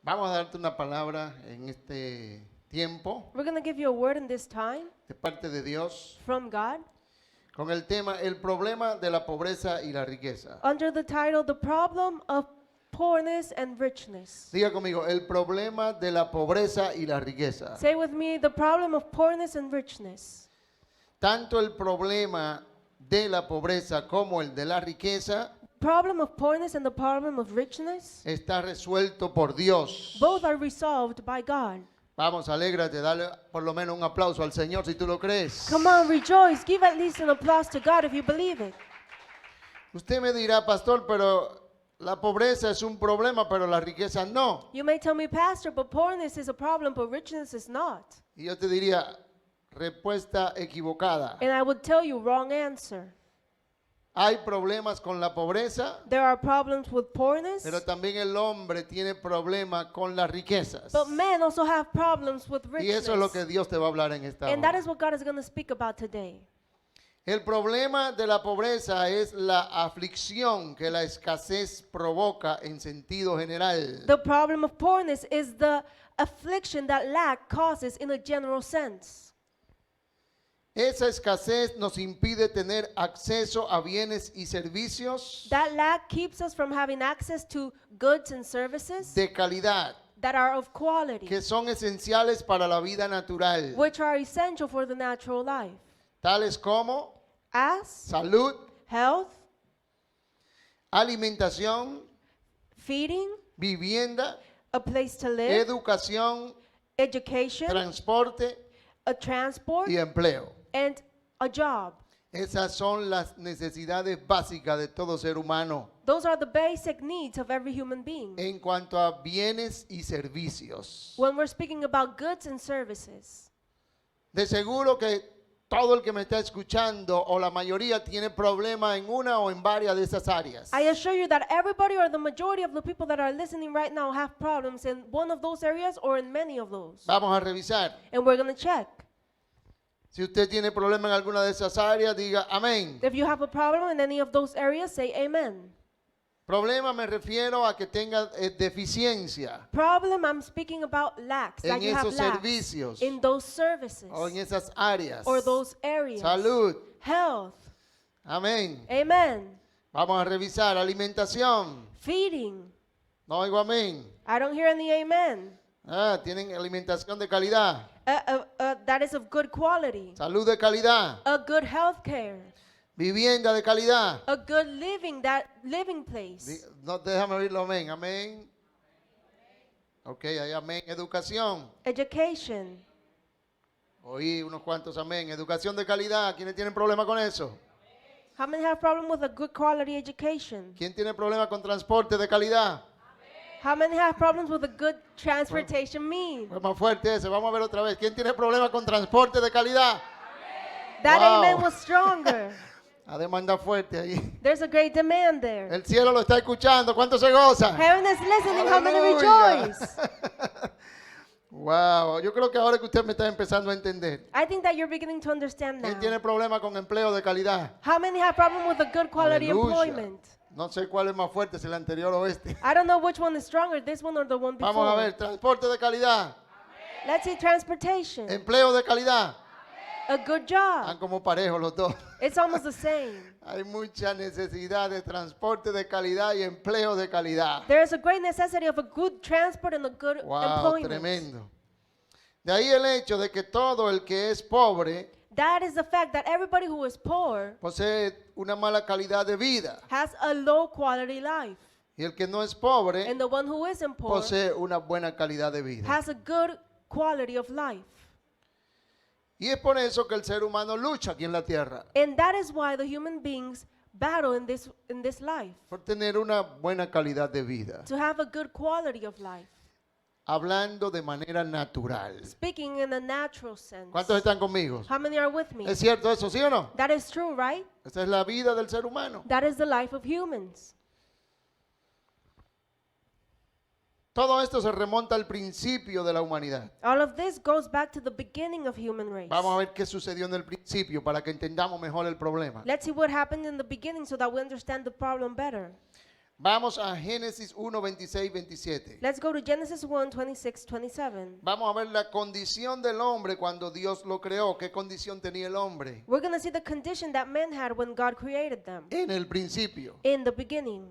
Vamos a darte una palabra en este tiempo We're going to give you a word in this time de parte de Dios from God con el tema el problema de la pobreza y la riqueza. under the title The Problem of Poorness and Richness. Diga conmigo, el problema de la pobreza y la riqueza. Say with me, the problem of poorness and richness. Tanto el problema de la pobreza como el de la riqueza Problem of poorness and the problem of richness, está resuelto por Dios. both are resolved by God. Vamos, alégrate, dale por lo menos un aplauso al Señor si tú lo crees. Come on, rejoice. Give at least an applause to God if you believe it. Usted me dirá, pastor, pero la pobreza es un problema, pero la riqueza no. You may tell me, Pastor, but poorness is a problem, but richness is not. Y yo te diría, respuesta equivocada. And I would tell you, wrong answer. Hay problemas con la pobreza, There are problems with poorness, pero también el hombre tiene problemas con las riquezas. but men also have problems with Y eso es lo richness. que Dios te va a hablar en esta And that hora. is what God is going to speak about today. El problema de la pobreza es la aflicción que la escasez provoca en sentido general. The problem of poorness is the affliction that lack causes in a general sense. Esa escasez nos impide tener acceso a bienes y servicios That lack keeps us from having access to goods and services de calidad that are of quality, que son esenciales para la vida natural, which are essential for the natural life, tales como as salud, health, alimentación, feeding, vivienda, a place to live, educación, education, transporte a transport, y empleo. and a job. Esas son las necesidades básicas de todo ser humano Those are the basic needs of every human being. en cuanto a bienes y servicios. When we're speaking about goods and services, De seguro que todo el que me está escuchando o la mayoría tiene problema en una o en varias de esas áreas. I assure you that everybody or the majority of the people that are listening right now have problems in one of those areas or in many of those. Vamos a revisar. And we're going to check. Si usted tiene problema en alguna de esas áreas, diga amén. If you have a problem in any of those areas, say amen. Problema me refiero a que tenga deficiencia Problem, I'm speaking about lacks, en that you have esos lacks servicios in those services o en esas áreas. or those areas. Salud. Health, Amén. amen. Vamos a revisar alimentación. Feeding, No oigo amén. I don't hear any amen. Tienen alimentación de calidad. That is of good quality. Salud de calidad. A good health care. Vivienda de calidad. A good living, that living place. No, déjame oírlo amén. Amén. Ok, ahí amén. Educación. Education. Oí unos cuantos amén. Educación de calidad. ¿Quiénes tienen problema con eso? How many have problem with a good quality education? ¿Quién tiene problema con transporte de calidad? How many have problems with a good transportation mean? Fue más fuerte ese. Vamos a ver otra vez. ¿Quién tiene problema con transporte de calidad? That Wow. amen was stronger. La demanda fuerte ahí. There's a great demand there. El cielo lo está escuchando. ¿Cuánto se goza? Heaven is listening. How many Aleluya. rejoice? Wow, yo creo que ahora que usted me está empezando a entender. I think that you're beginning to understand ¿Quién now. tiene problema con empleo de calidad? How many have problem with a good quality Aleluya. employment? No sé cuál es más fuerte, si el anterior o este. I don't know which one is stronger, this one or the one before. Vamos a ver, transporte de calidad, Let's see transportation. empleo de calidad. A good Están job. como parejos los dos. It's almost the same. Hay mucha necesidad de transporte de calidad y empleo de calidad. There is a great necessity of a good transport and a good Wow, employment. tremendo. De ahí el hecho de que todo el que es pobre That is the fact that everybody who is poor posee una mala calidad de vida has a low quality life. y el que no es pobre And the one who isn't poor posee una buena calidad de vida. has a good quality of life. Y es por eso que el ser humano lucha aquí en la tierra, And that is why the human beings battle in this life, por tener una buena calidad de vida, to have a good quality of life. hablando de manera natural. Speaking in a natural sense. ¿Cuántos están conmigo? How many are with me? ¿Es cierto eso, sí o no? That is true, right? Esa es la vida del ser humano. That is the life of humans. Todo esto se remonta al principio de la humanidad. All of this goes back to the beginning of human race. Vamos a ver qué sucedió en el principio para que entendamos mejor el problema. Let's see what happened in the beginning so that we understand the problem better. Vamos a Génesis 1, 26, 27. Let's go to Genesis 1, 26, 27. Vamos a ver la condición del hombre cuando Dios lo creó. ¿Qué condición tenía el hombre? We're going to see the condition that men had when God created them En el principio. in the beginning.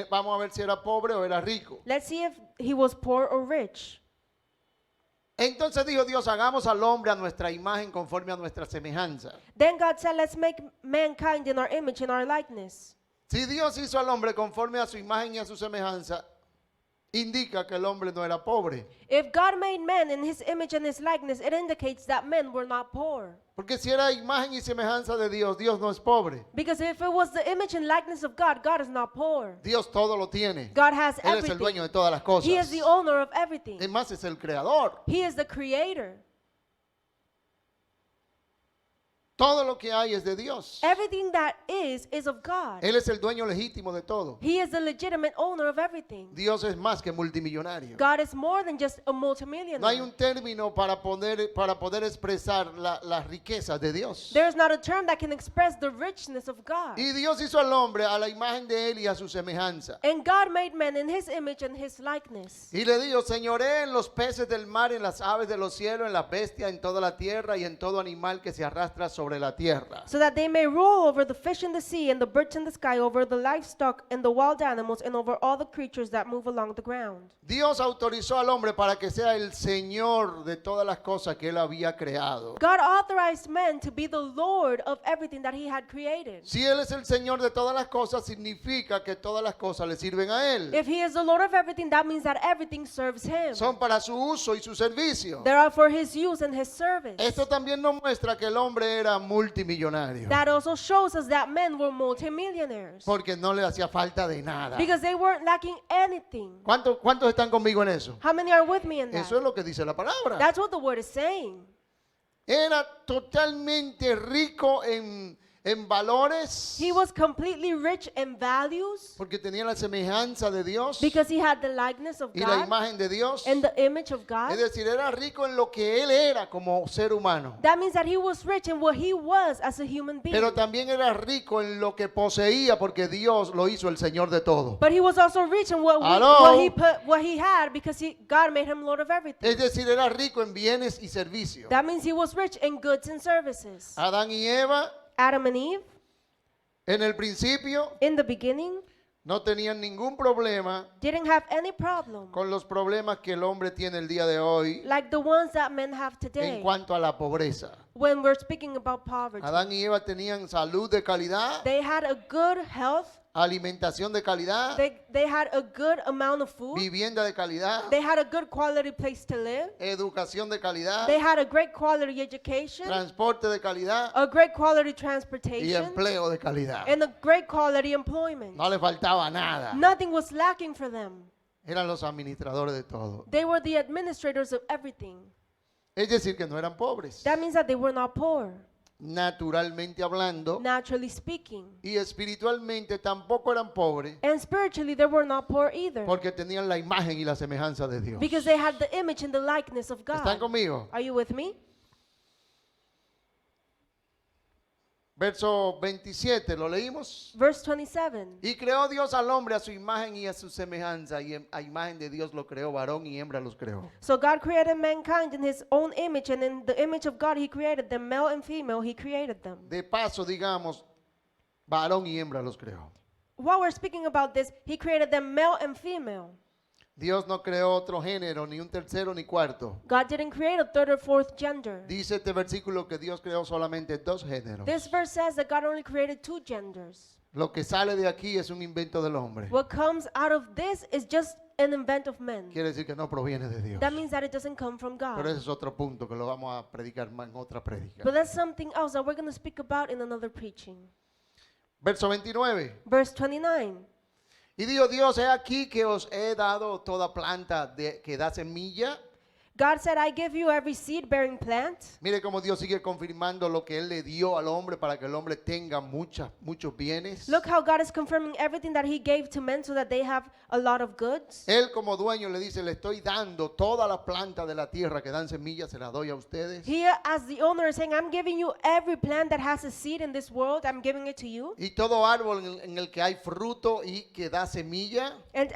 Vamos a ver si era pobre o era rico. Let's see if he was poor or rich. Entonces dijo Dios, hagamos al hombre a nuestra imagen conforme a nuestra semejanza. Then God said, let's make mankind in our image, in our likeness. Si Dios hizo al hombre conforme a su imagen y a su semejanza, indica que el hombre no era pobre. If God made man in his image and his likeness, it indicates that men were not poor. Porque si era imagen y semejanza de Dios, Dios no es pobre. Because if it was the image and likeness of God, God is not poor. Dios todo lo tiene. God has Él es el dueño everything. de todas las cosas. He is the owner of everything. Es más, es el creador. He is the creator. Todo lo que hay es de Dios. Everything that is of God. Él es el dueño legítimo de todo. He is the legitimate owner of everything. Dios es más que multimillonario. God is more than just a No hay multimillionaire. un término para poder expresar las riquezas de Dios. There is not a term that can express the richness of God. Y Dios hizo al hombre a la imagen de él y a su semejanza. And God made man in his image and his likeness. Y le dijo, señoré en los peces del mar, en las aves de los cielos, en las bestias, en toda la tierra y en todo animal que se arrastra sobre la tierra. So that they may rule over the fish in the sea and the birds in the sky, over the livestock and the wild animals, and over all the creatures that move along the ground. Dios autorizó al hombre para que sea el Señor de todas las cosas que él había creado. God authorized man to be the Lord of everything that he had created. Si él es el Señor de todas las cosas, significa que todas las cosas le sirven a él. If he is the Lord of everything, that means that everything serves him. Son para su uso y su servicio. They are for his use and his service. Esto también nos muestra que el hombre era multimillonario. That also shows us that men were multimillionaires. Porque no le hacía falta de nada. Because they weren't lacking anything. ¿Cuántos están conmigo en eso? How many are with me in that? Eso es lo que dice la palabra. That's what the word is saying. Era totalmente rico en valores. He was completely rich in values Porque tenía la semejanza de Dios because he had the likeness of y la God imagen de Dios. and the image of God. Es decir, era rico en lo que él era como ser humano. That means that he was rich in what he was as a human being. Pero también era rico en lo que poseía porque Dios lo hizo el Señor de todo. But he was also rich in what Hello? what he had because God made him Lord of everything. Es decir, era rico en bienes y servicios. That means he was rich in goods and services. Adán y Eva Adam and Eve, en el principio in the beginning, no tenían ningún problema didn't have any problem con los problemas que el hombre tiene el día de hoy like the ones that men have today en cuanto a la pobreza. when we're speaking about poverty. Adán y Eva tenían salud de calidad, They had a good health. alimentación de calidad, They had a good amount of food. vivienda de calidad, They had a good quality place to live. educación de calidad, They had a great quality education, transporte de calidad a great quality y transportation, empleo de calidad. and a great quality employment. No le faltaba nada. Nothing was lacking for them. Eran los administradores de todo. They were the administrators of everything. Es decir, que no eran pobres. That means that they were not poor, Naturalmente hablando, naturally speaking. y espiritualmente tampoco eran pobres And spiritually, they were not poor either porque tenían la imagen y la semejanza de Dios. because they had the image and the likeness of ¿Están God. conmigo? Are you with me? Verso 27, ¿lo leímos? Verse 27. Y creó Dios al hombre a su imagen y a su semejanza, y a imagen de Dios lo creó, varón y hembra los creó. So God created mankind in his own image, and in the image of God he created them, male and female, he created them. De paso, digamos, varón y hembra los creó. While we're speaking about this, he created them male and female. Dios no creó otro género, ni un tercero ni cuarto. God didn't create a third or fourth gender. Dice este versículo que Dios creó solamente dos géneros. This verse says that God only created two genders. Lo que sale de aquí es un invento del hombre. What comes out of this is just an invent of men. Quiere decir que no proviene de Dios. That means that it doesn't come from Pero God. ese es otro punto que lo vamos a predicar más en otra prédica. But that's something else that we're going to speak about in another preaching. Verso 29. Verse 29. Y dijo Dios, he aquí que os he dado toda planta que da semilla God said, I give you every seed-bearing plant. Mire cómo Dios sigue confirmando lo que Él le dio al hombre para que el hombre tenga muchos bienes. Look how God is confirming everything that he gave to men so that they have a lot of goods. Él como dueño le dice, le estoy dando toda la planta de la tierra que dan semillas, se las doy a ustedes. Here, as the owner is saying, I'm giving you every plant that has a seed in this world. I'm giving it to you. Y todo árbol en el que hay fruto y que da semilla, And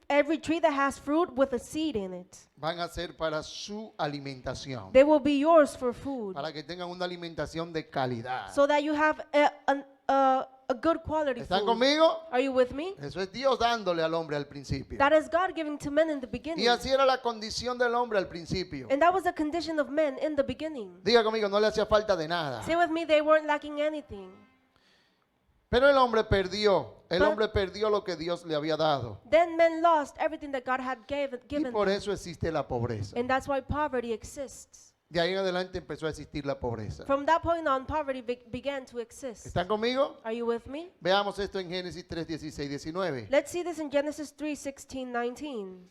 every tree that has fruit with a seed in it. van a ser para su alimentación. They will be yours for food. Para que tengan una alimentación de calidad. So that you have a good quality ¿Están food. conmigo? Are you with me? Eso es Dios dándole al hombre al principio. That is God giving to men in the Y beginning. así era la condición del hombre al principio. And that was the condition of men in the beginning. Diga conmigo, no le hacía falta de nada. Say with me, they weren't lacking anything. Pero el hombre perdió But- lo que Dios le había dado. Then men lost everything that God had Y given por them. eso existe la pobreza. And that's why poverty exists. De ahí en adelante empezó a existir la pobreza. From that point on, poverty began to exist. ¿Están conmigo? Are you with me? Veamos esto en Génesis 3, 16, 19. Let's see this in Genesis 3, 16, 19.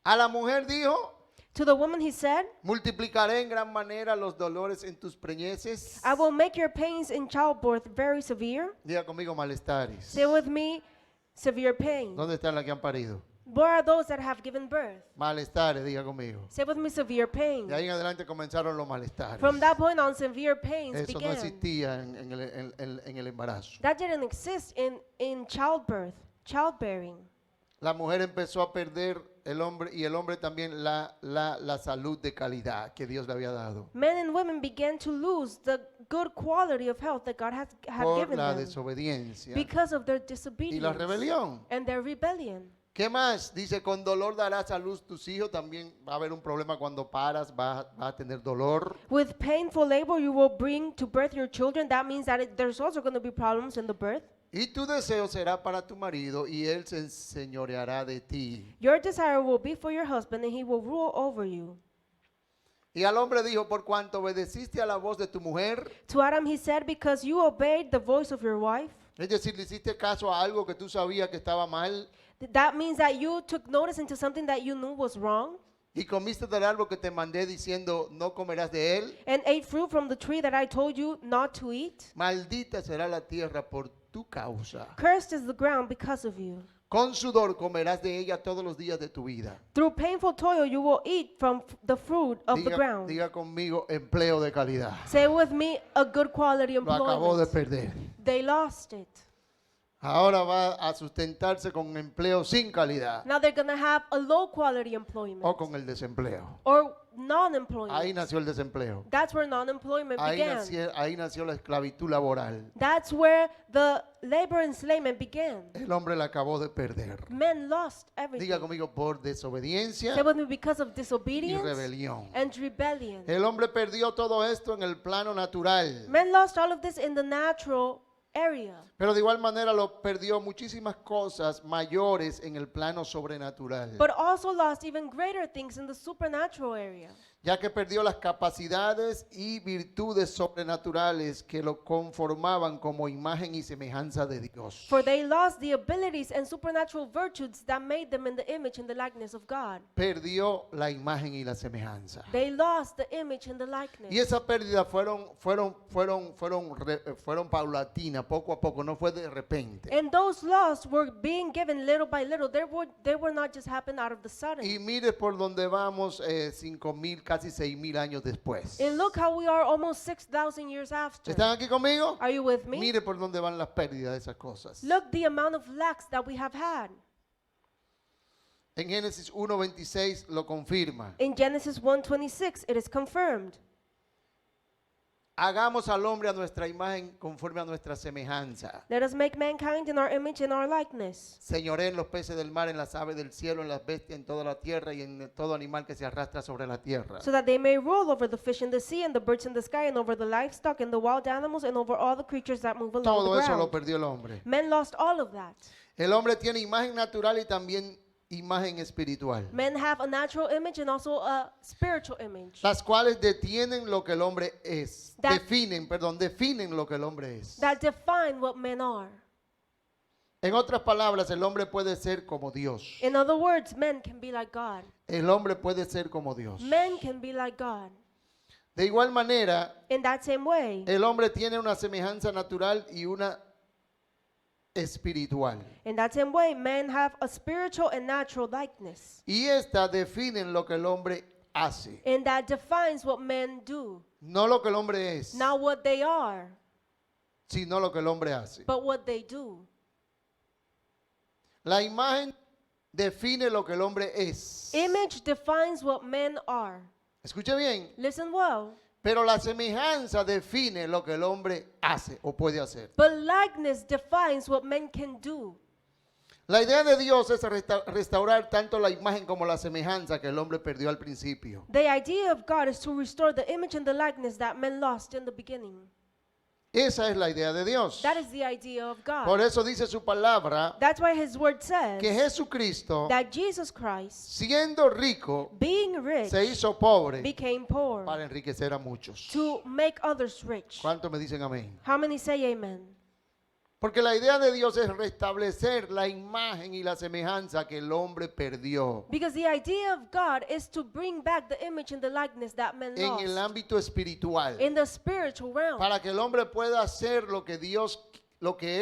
A la mujer dijo, To the woman he said, multiplicaré en gran manera los dolores en tus preñeces. I will make your pains in childbirth very severe. Diga conmigo malestares. Say with me, severe pain. ¿Dónde están las que han parido? Where are those that have given birth? Malestares, diga conmigo. Say with me, severe pain. De ahí en adelante comenzaron los malestares. From that point on, severe pains Eso no began. existía en el embarazo. That didn't exist in childbirth, childbearing. La mujer empezó a perder el hombre también la salud de calidad que Dios le había dado. Men and women began to lose the good quality of health that God had Por given la them desobediencia because of their y la disobedience rebelión. and their rebellion. ¿Qué más? Dice, con dolor darás a luz tus hijos. También va a haber un problema cuando paras, vas a tener dolor. With painful labor, you will bring to birth your children. That means that there's also going to be problems in the birth. Y tu deseo será para tu marido y él se enseñoreará de ti. Your desire will be for your husband, and he will rule over you. Y al hombre dijo, por cuanto obedeciste a la voz de tu mujer, To Adam he said, because you obeyed the voice of your wife. es decir, le hiciste caso a algo que tú sabías que estaba mal, That means that you took notice into something that you knew was wrong y comiste del árbol que te mandé diciendo, no comerás de él, and ate fruit from the tree that I told you not to eat. maldita será la tierra por tu causa. Cursed is the ground because of you. Con sudor comerás de ella todos los días de tu vida. Through painful toil you will eat from the fruit of the Diga, ground. diga conmigo, empleo de calidad. Say with me, a good quality Lo acabó de employment. perder. They lost it. Ahora va a sustentarse con empleo sin calidad Now they're going to have a low quality employment o con el desempleo. or Ahí non-employment. nació el desempleo. That's where non-employment began. Ahí nació la esclavitud laboral. That's where the labor enslavement began. El hombre la acabó de perder. Men lost Diga everything. conmigo, por desobediencia Say with me, because of y disobedience rebelión. and rebellion. El hombre perdió todo esto en el plano natural, Men lost all of this in the natural area. pero de igual manera lo perdió muchísimas cosas mayores en el plano sobrenatural, But also lost even greater things in the supernatural area. ya que perdió las capacidades y virtudes sobrenaturales que lo conformaban como imagen y semejanza de Dios. For they lost the abilities and supernatural virtues that made them in the image and the likeness of God. Perdió la imagen y la semejanza. They lost the image and the likeness. Y esa pérdida fueron paulatinas, poco a poco, no fue de repente. And those lost were being given little by little. They were not just happened out of the Y sudden. mire por donde vamos 5,000, casi 6,000 años después. And look how we are almost 6,000 years after. ¿Están aquí conmigo? Are you with me? Mire por dónde van las pérdidas de esas cosas. Look the amount of lacks that we have had. En Génesis 1:26 lo confirma. In Genesis 1:26, it is confirmed. Hagamos al hombre a nuestra imagen conforme a nuestra semejanza. Let us make mankind in our image and our likeness. Señoré en los peces del mar, en las aves del cielo, en las bestias, en toda la tierra y en todo animal que se arrastra sobre la tierra. So that they may rule over the fish in the sea and the birds in the sky and over the livestock and the wild animals and over all the creatures that move along Todo the eso lo ground. perdió el hombre. Men lost all of that. El hombre tiene imagen natural y también imagen espiritual, Men have a natural image and also a spiritual image las cuales detienen lo que el hombre es. That- Definen lo que el hombre es. that define what men are. En otras palabras, el hombre puede ser como Dios. In other words, men can be like God. El hombre puede ser como Dios. Men can be like God. De igual manera, In that same way, el hombre tiene una semejanza natural y una espiritual. in that same way, men have a spiritual and natural likeness. Y esta definen lo que el hombre hace, And that defines what men do. no lo que el hombre es, Not what they are, sino lo que el hombre hace. but what they do. La imagen define lo que el hombre es. Image defines what men are. Escuche bien, Listen well. pero la semejanza define lo que el hombre hace o puede hacer. But likeness defines what men can do. La idea de Dios es restaurar tanto la imagen como la semejanza que el hombre perdió al principio. The idea of God is to restore the image and the likeness that men lost in the beginning. Esa es la idea de Dios. That is the idea of God. Por eso dice su palabra That's why his word says que Jesucristo, that Jesus Christ, siendo rico, being rich, se hizo pobre became poor para enriquecer a muchos. to make others rich. ¿Cuántos me dicen amén? How many say amen? Porque la idea de Dios es restablecer la imagen y la semejanza que el hombre perdió Because the idea of God is to bring back the image and the likeness that men en el lost ámbito espiritual, in the spiritual realm. para que el hombre pueda hacer lo que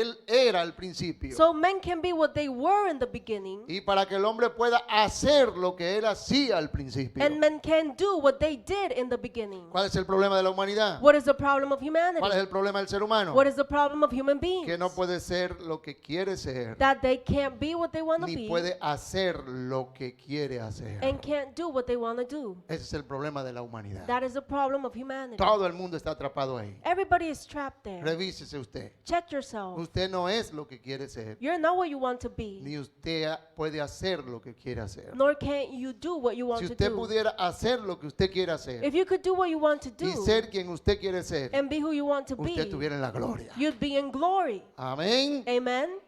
él era al principio, So men can be what they were in the beginning, y para que el hombre pueda hacer lo que él hacía al principio. and men can do what they did in the beginning. ¿Cuál es el problema de la humanidad? What is the problem of ¿Cuál es humanity? el problema del ser humano? What is the problem of human beings? Que no puede ser lo que quiere ser, That they can't be what they want to ni be puede hacer lo que quiere hacer. and can't do what they want to do. Ese es el problema de la humanidad. That is the problem of humanity. Todo el mundo está atrapado ahí. Everybody is trapped there. Revísese usted. Check yourself. Usted no es lo que quiere ser, You're not what you want to be, ni usted puede hacer lo que quiere hacer. nor can you do what you want Si to usted do. pudiera hacer lo que usted quiere hacer If you could do what you want to y do ser quien usted quiere ser, and be who you want to usted be, estuviera en la gloria. you'd be in glory. Amén. Amen.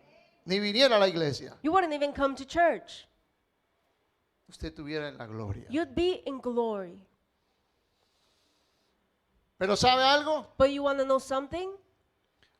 Ni viniera a la iglesia. You wouldn't even come to church. Usted estuviera en la gloria. You'd be in glory. Pero ¿sabe algo? But you want to know something?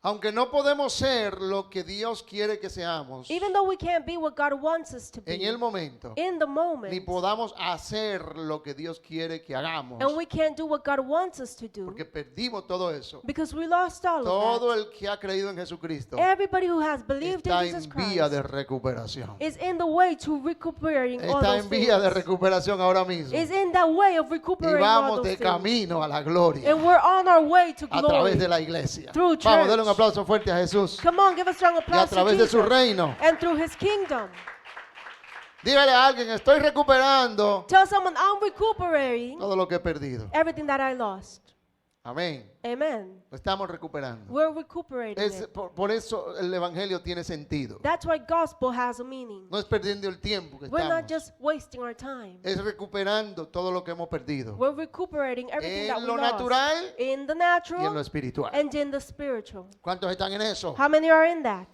Aunque no podemos ser lo que Dios quiere que seamos Even though we can't be what God wants us to en be el momento, in the ni moment, podamos hacer lo que Dios quiere que hagamos, and we can't do what God wants us to do porque perdimos todo eso. because we lost all of Todo that. el que ha creído en Jesucristo Everybody who has believed in está Jesus en vía de Christ recuperación. is in the way to recuperating all Está those en vía de things. recuperación ahora mismo. Is in that way of Y recuperating all vamos those de things. camino a la gloria And we're on our way to a glory. través de la iglesia. Through Vamos, denle un church. aplauso fuerte a Jesús Come on, give a strong y a applause to través de su Jesus. reino. And through his kingdom. Dígale a alguien, estoy recuperando Tell someone, I'm recuperating todo lo que he perdido. everything that I lost. Amén. Amen. Lo estamos recuperando. We're recuperating Es, it. por eso el evangelio tiene sentido. That's why gospel has a meaning. No es perdiendo el tiempo que We're not estamos. just wasting our time. Es recuperando todo lo que hemos perdido. We're recuperating everything that En we lo lost. natural In the y en lo natural espiritual. and in the spiritual. ¿Cuántos están en eso? How many are in that?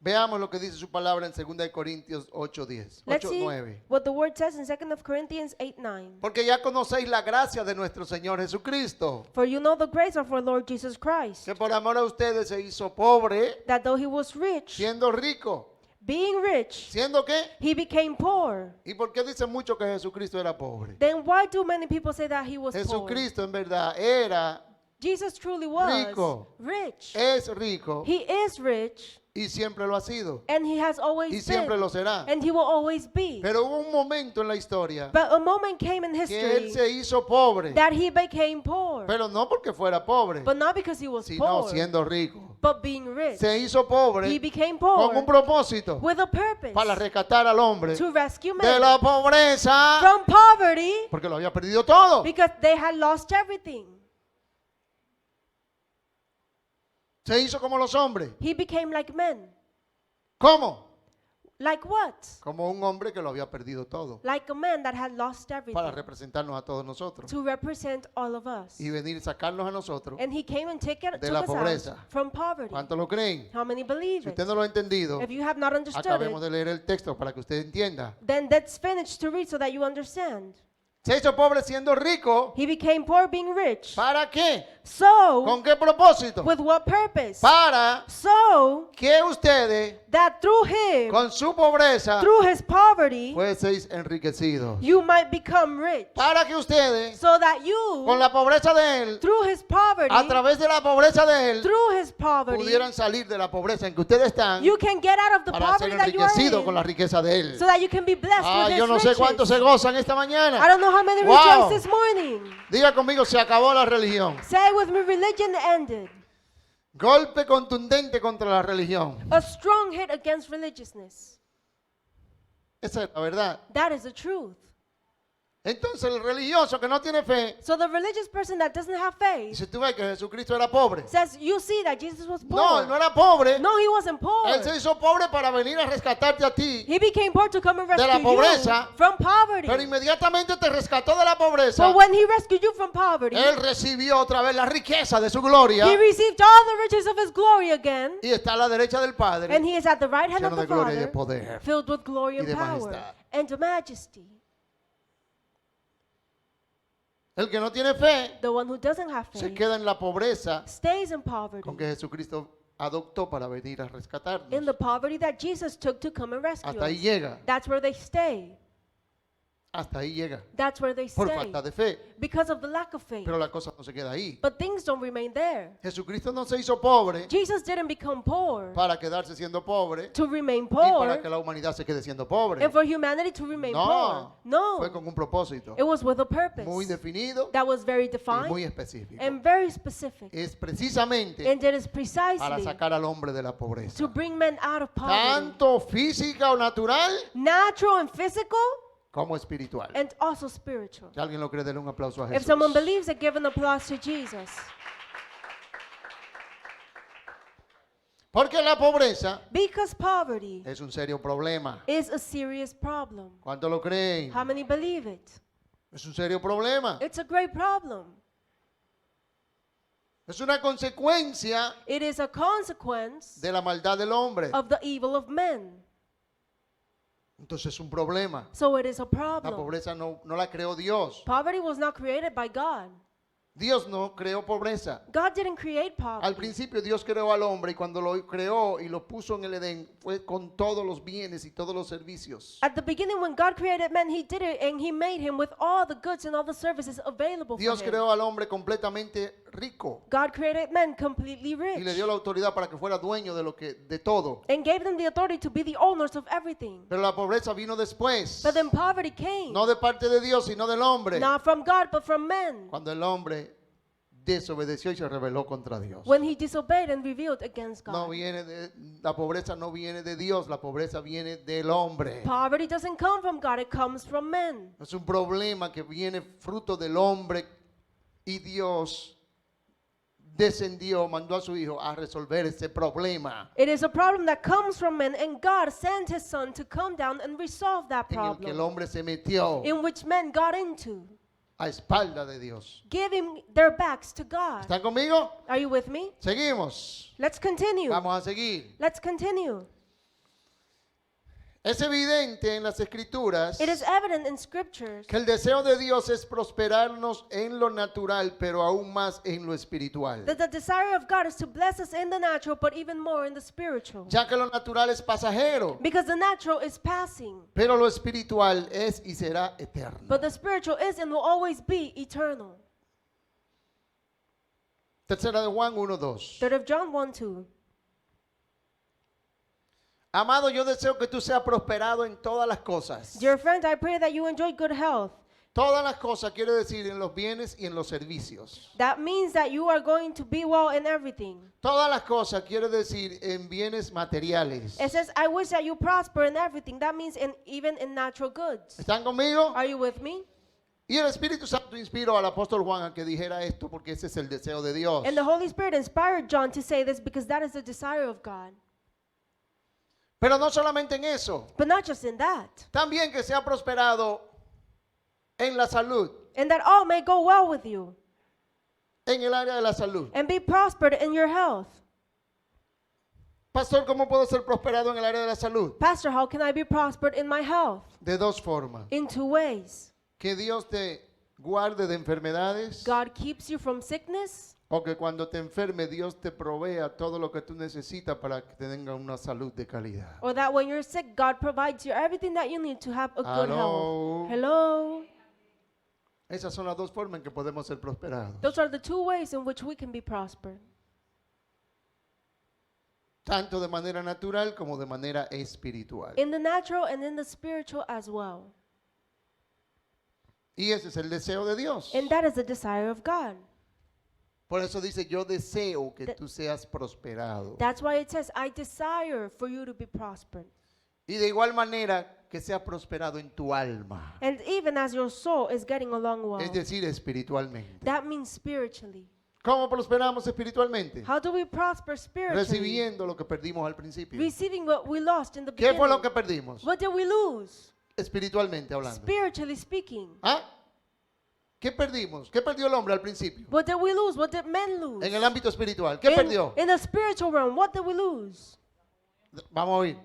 Veamos lo que dice su palabra en 2 Corintios 8:10. Let's 8, see 9. what the word says in 2 Corinthians 8:9. Porque ya conocéis la gracia de nuestro Señor Jesucristo, For you know the grace of our Lord Jesus Christ, que por amor a ustedes se hizo pobre, that though he was rich, siendo rico. being rich, ¿Siendo qué? he became poor. ¿Y por qué dicen mucho que Jesucristo era pobre? Then why do many people say that he was poor? Jesucristo en verdad era, Jesus truly was Rico. rich. es rico He is rich, y siempre lo ha sido and he has y always siempre been, lo será. and he will always be. Pero hubo un momento en la historia But a moment came in que él history se hizo pobre, that he became poor, pero no porque fuera pobre, but not because he was sino poor, siendo rico. but being rich. Se hizo He pobre became con un poor propósito with a purpose para rescatar al hombre to rescue de men la pobreza, from poverty porque lo había perdido todo. because they had lost everything. Se hizo como los hombres. He became like men. ¿Cómo? Like what? Como un hombre que lo había perdido todo Like a man that had lost para everything representarnos a todos nosotros to represent all of us. y venir a sacarnos a nosotros. And he came and took de la us out pobreza. from poverty. ¿Cuántos lo creen? How many believe Si it? usted no lo ha entendido, If you have not understood acabemos it, de leer el texto para que usted entienda. then that's finished to read so that you understand. Se hizo pobre siendo rico. He became poor being rich. ¿Para qué? So, ¿Con qué propósito? with what purpose? Para So que ustedes, that through him, con su pobreza, through his poverty, fueseis enriquecidos. you might become rich. Para que ustedes, So that con you, la pobreza de él, through his poverty, a través de la pobreza de él, through his poverty, pudieran salir de la pobreza en que ustedes están you can get out of the para ser poverty that you are enriquecidos con la in, riqueza de él. so that you can be blessed Ah, with yo his no sé riches. cuántos se gozan esta I mañana. don't know how many Wow. rejoice this morning. Diga conmigo, se acabó la religión. Say with me, religion ended. Golpe contundente contra la religión. A strong hit against religiousness. Esa es la verdad. That is the truth. Entonces el religioso que no tiene fe, So the religious person that doesn't have faith dice, tú ves que Jesucristo era pobre. says, you see that Jesus was poor. No, él no era pobre. No, he wasn't poor. Él se hizo pobre para venir a rescatarte a ti. He became poor to come and de la rescue you pobreza, from poverty. Pero inmediatamente te rescató de la pobreza. But when he rescued you from poverty, Él recibió otra vez la riqueza de su gloria. he received all the riches of his glory again. Y está a la derecha del Padre. And he is at the right hand of lleno the de gloria y de Father, poder. filled with glory y and de power majestad. and to majesty. El que no tiene fe The one who doesn't have se faith queda en la pobreza stays in poverty, con que Jesucristo adoptó para venir a in rescatarnos. the poverty that Jesus took to come and rescue Hasta ahí us. llega. That's where they stay. Hasta ahí llega. That's where they Por stay falta de fe. because of the lack of faith. Pero la cosa no se queda ahí. But things don't remain there. Jesucristo no se hizo pobre Jesus didn't become poor para quedarse siendo pobre to remain y para que poor la humanidad se quede siendo pobre. and for humanity to remain poor. No, fue No, con un propósito it was with a purpose muy definido that was very y muy defined específico. and very specific. Es precisamente And it is para precisely sacar al hombre de la pobreza. to bring men out of poverty, Tanto física o natural natural and physical, como espiritual. and also spiritual. Si alguien lo cree, denle un aplauso a If Jesús. someone believes it, give an applause to Jesus. Porque la pobreza Because poverty es un serio problema. is a serious problem. ¿Cuánto lo creen? How many believe it? Es un serio problema. It's a great problem. Es una consecuencia It is a consequence de la maldad del hombre. of the evil of men. Entonces es un problema. So it is a La problem. pobreza no la creó Dios. Poverty was not created by God. Dios no creó pobreza. God didn't create Al poverty. principio Dios creó al hombre y cuando lo creó y lo puso en el Edén fue con todos los bienes y todos los servicios. At the beginning, when God created man, he did it and he made him with all the goods and all the services available Dios for him. creó al hombre completamente rico God created man completely y le rich dio la autoridad para que fuera dueño de todo. and gave them the authority to be the owners of everything. Pero la pobreza vino después. But then poverty came, No de parte de Dios, sino del hombre. not from God, but from men, Cuando el hombre desobedeció y se rebeló contra Dios. when he disobeyed and revealed against No God. la pobreza no viene de Dios, la pobreza viene del hombre. Poverty doesn't come from God, it comes from men. Es un problema que viene fruto del hombre y Dios descendió, mandó a su hijo a resolver ese problema It is a problem that comes from men, and God sent his son to come down and resolve that en el que el problem hombre se metió in which men got into, a espalda de Dios. giving their backs to God. ¿Están conmigo? Are you with me? Seguimos. Let's continue. Vamos a seguir. Let's continue. Es evidente en las escrituras It is evident in scriptures que el deseo de Dios es prosperarnos en lo natural, pero aún más en lo espiritual. that the desire of God is to bless us in the natural, but even more in the spiritual. Ya que lo natural es pasajero, Because the natural is passing, pero lo espiritual es y será eterno. but the spiritual is and will always be eternal. Tercera de Juan 1:2. 3 of John 1:2. Amado, yo deseo que tú seas prosperado en todas las cosas. Dear friend, I pray that you enjoy good health. Todas las cosas quiere decir en los bienes y en los servicios. That means that you are going to be well in everything. Todas las cosas quiere decir en bienes materiales. It says, I wish that you prosper in everything. That means even in natural goods. ¿Están conmigo? Are you with me? Y el Espíritu Santo inspiró al apóstol Juan a que dijera esto porque ese es el deseo de Dios. And the Holy Spirit inspired John to say this because that is the desire of God. Pero no solamente en eso, But not just in that. también que sea prosperado en la salud, And that all may go well with you en el área de la salud. and be prospered in your health. Pastor, ¿cómo puedo ser prosperado en el área de la salud? Pastor, how can I be prospered in my health? De dos formas. In 2 ways. Que Dios te guarde de enfermedades God keeps you from sickness O que cuando te enfermes Dios te provea todo lo que tú necesitas para que tengas una salud de calidad. Or that when you're sick, God provides you everything that you need to have a good Hello. health. Hello. Esas son las dos formas en que podemos ser prosperados. Those are the two ways in which we can be prospered. Tanto de manera natural como de manera espiritual. In the natural and in the spiritual as well. Y ese es el deseo de Dios. And that is the desire of God. Por eso dice, yo deseo que tú seas prosperado. That's why it says, I desire for you to be prospered. Y de igual manera que sea prosperado en tu alma. And even as your soul is getting along well. Es decir, espiritualmente. That means spiritually. ¿Cómo prosperamos espiritualmente? How do we prosper spiritually? Recibiendo lo que perdimos al principio. Receiving what we lost in the ¿Qué fue lo beginning. que perdimos? What did we lose? Espiritualmente hablando. Spiritually speaking. ¿Ah? ¿Qué perdimos? ¿Qué perdió el hombre al principio? What did we lose? What did men lose? En el ámbito espiritual. ¿Qué perdió? In the spiritual realm, what did we lose? Vamos a oír.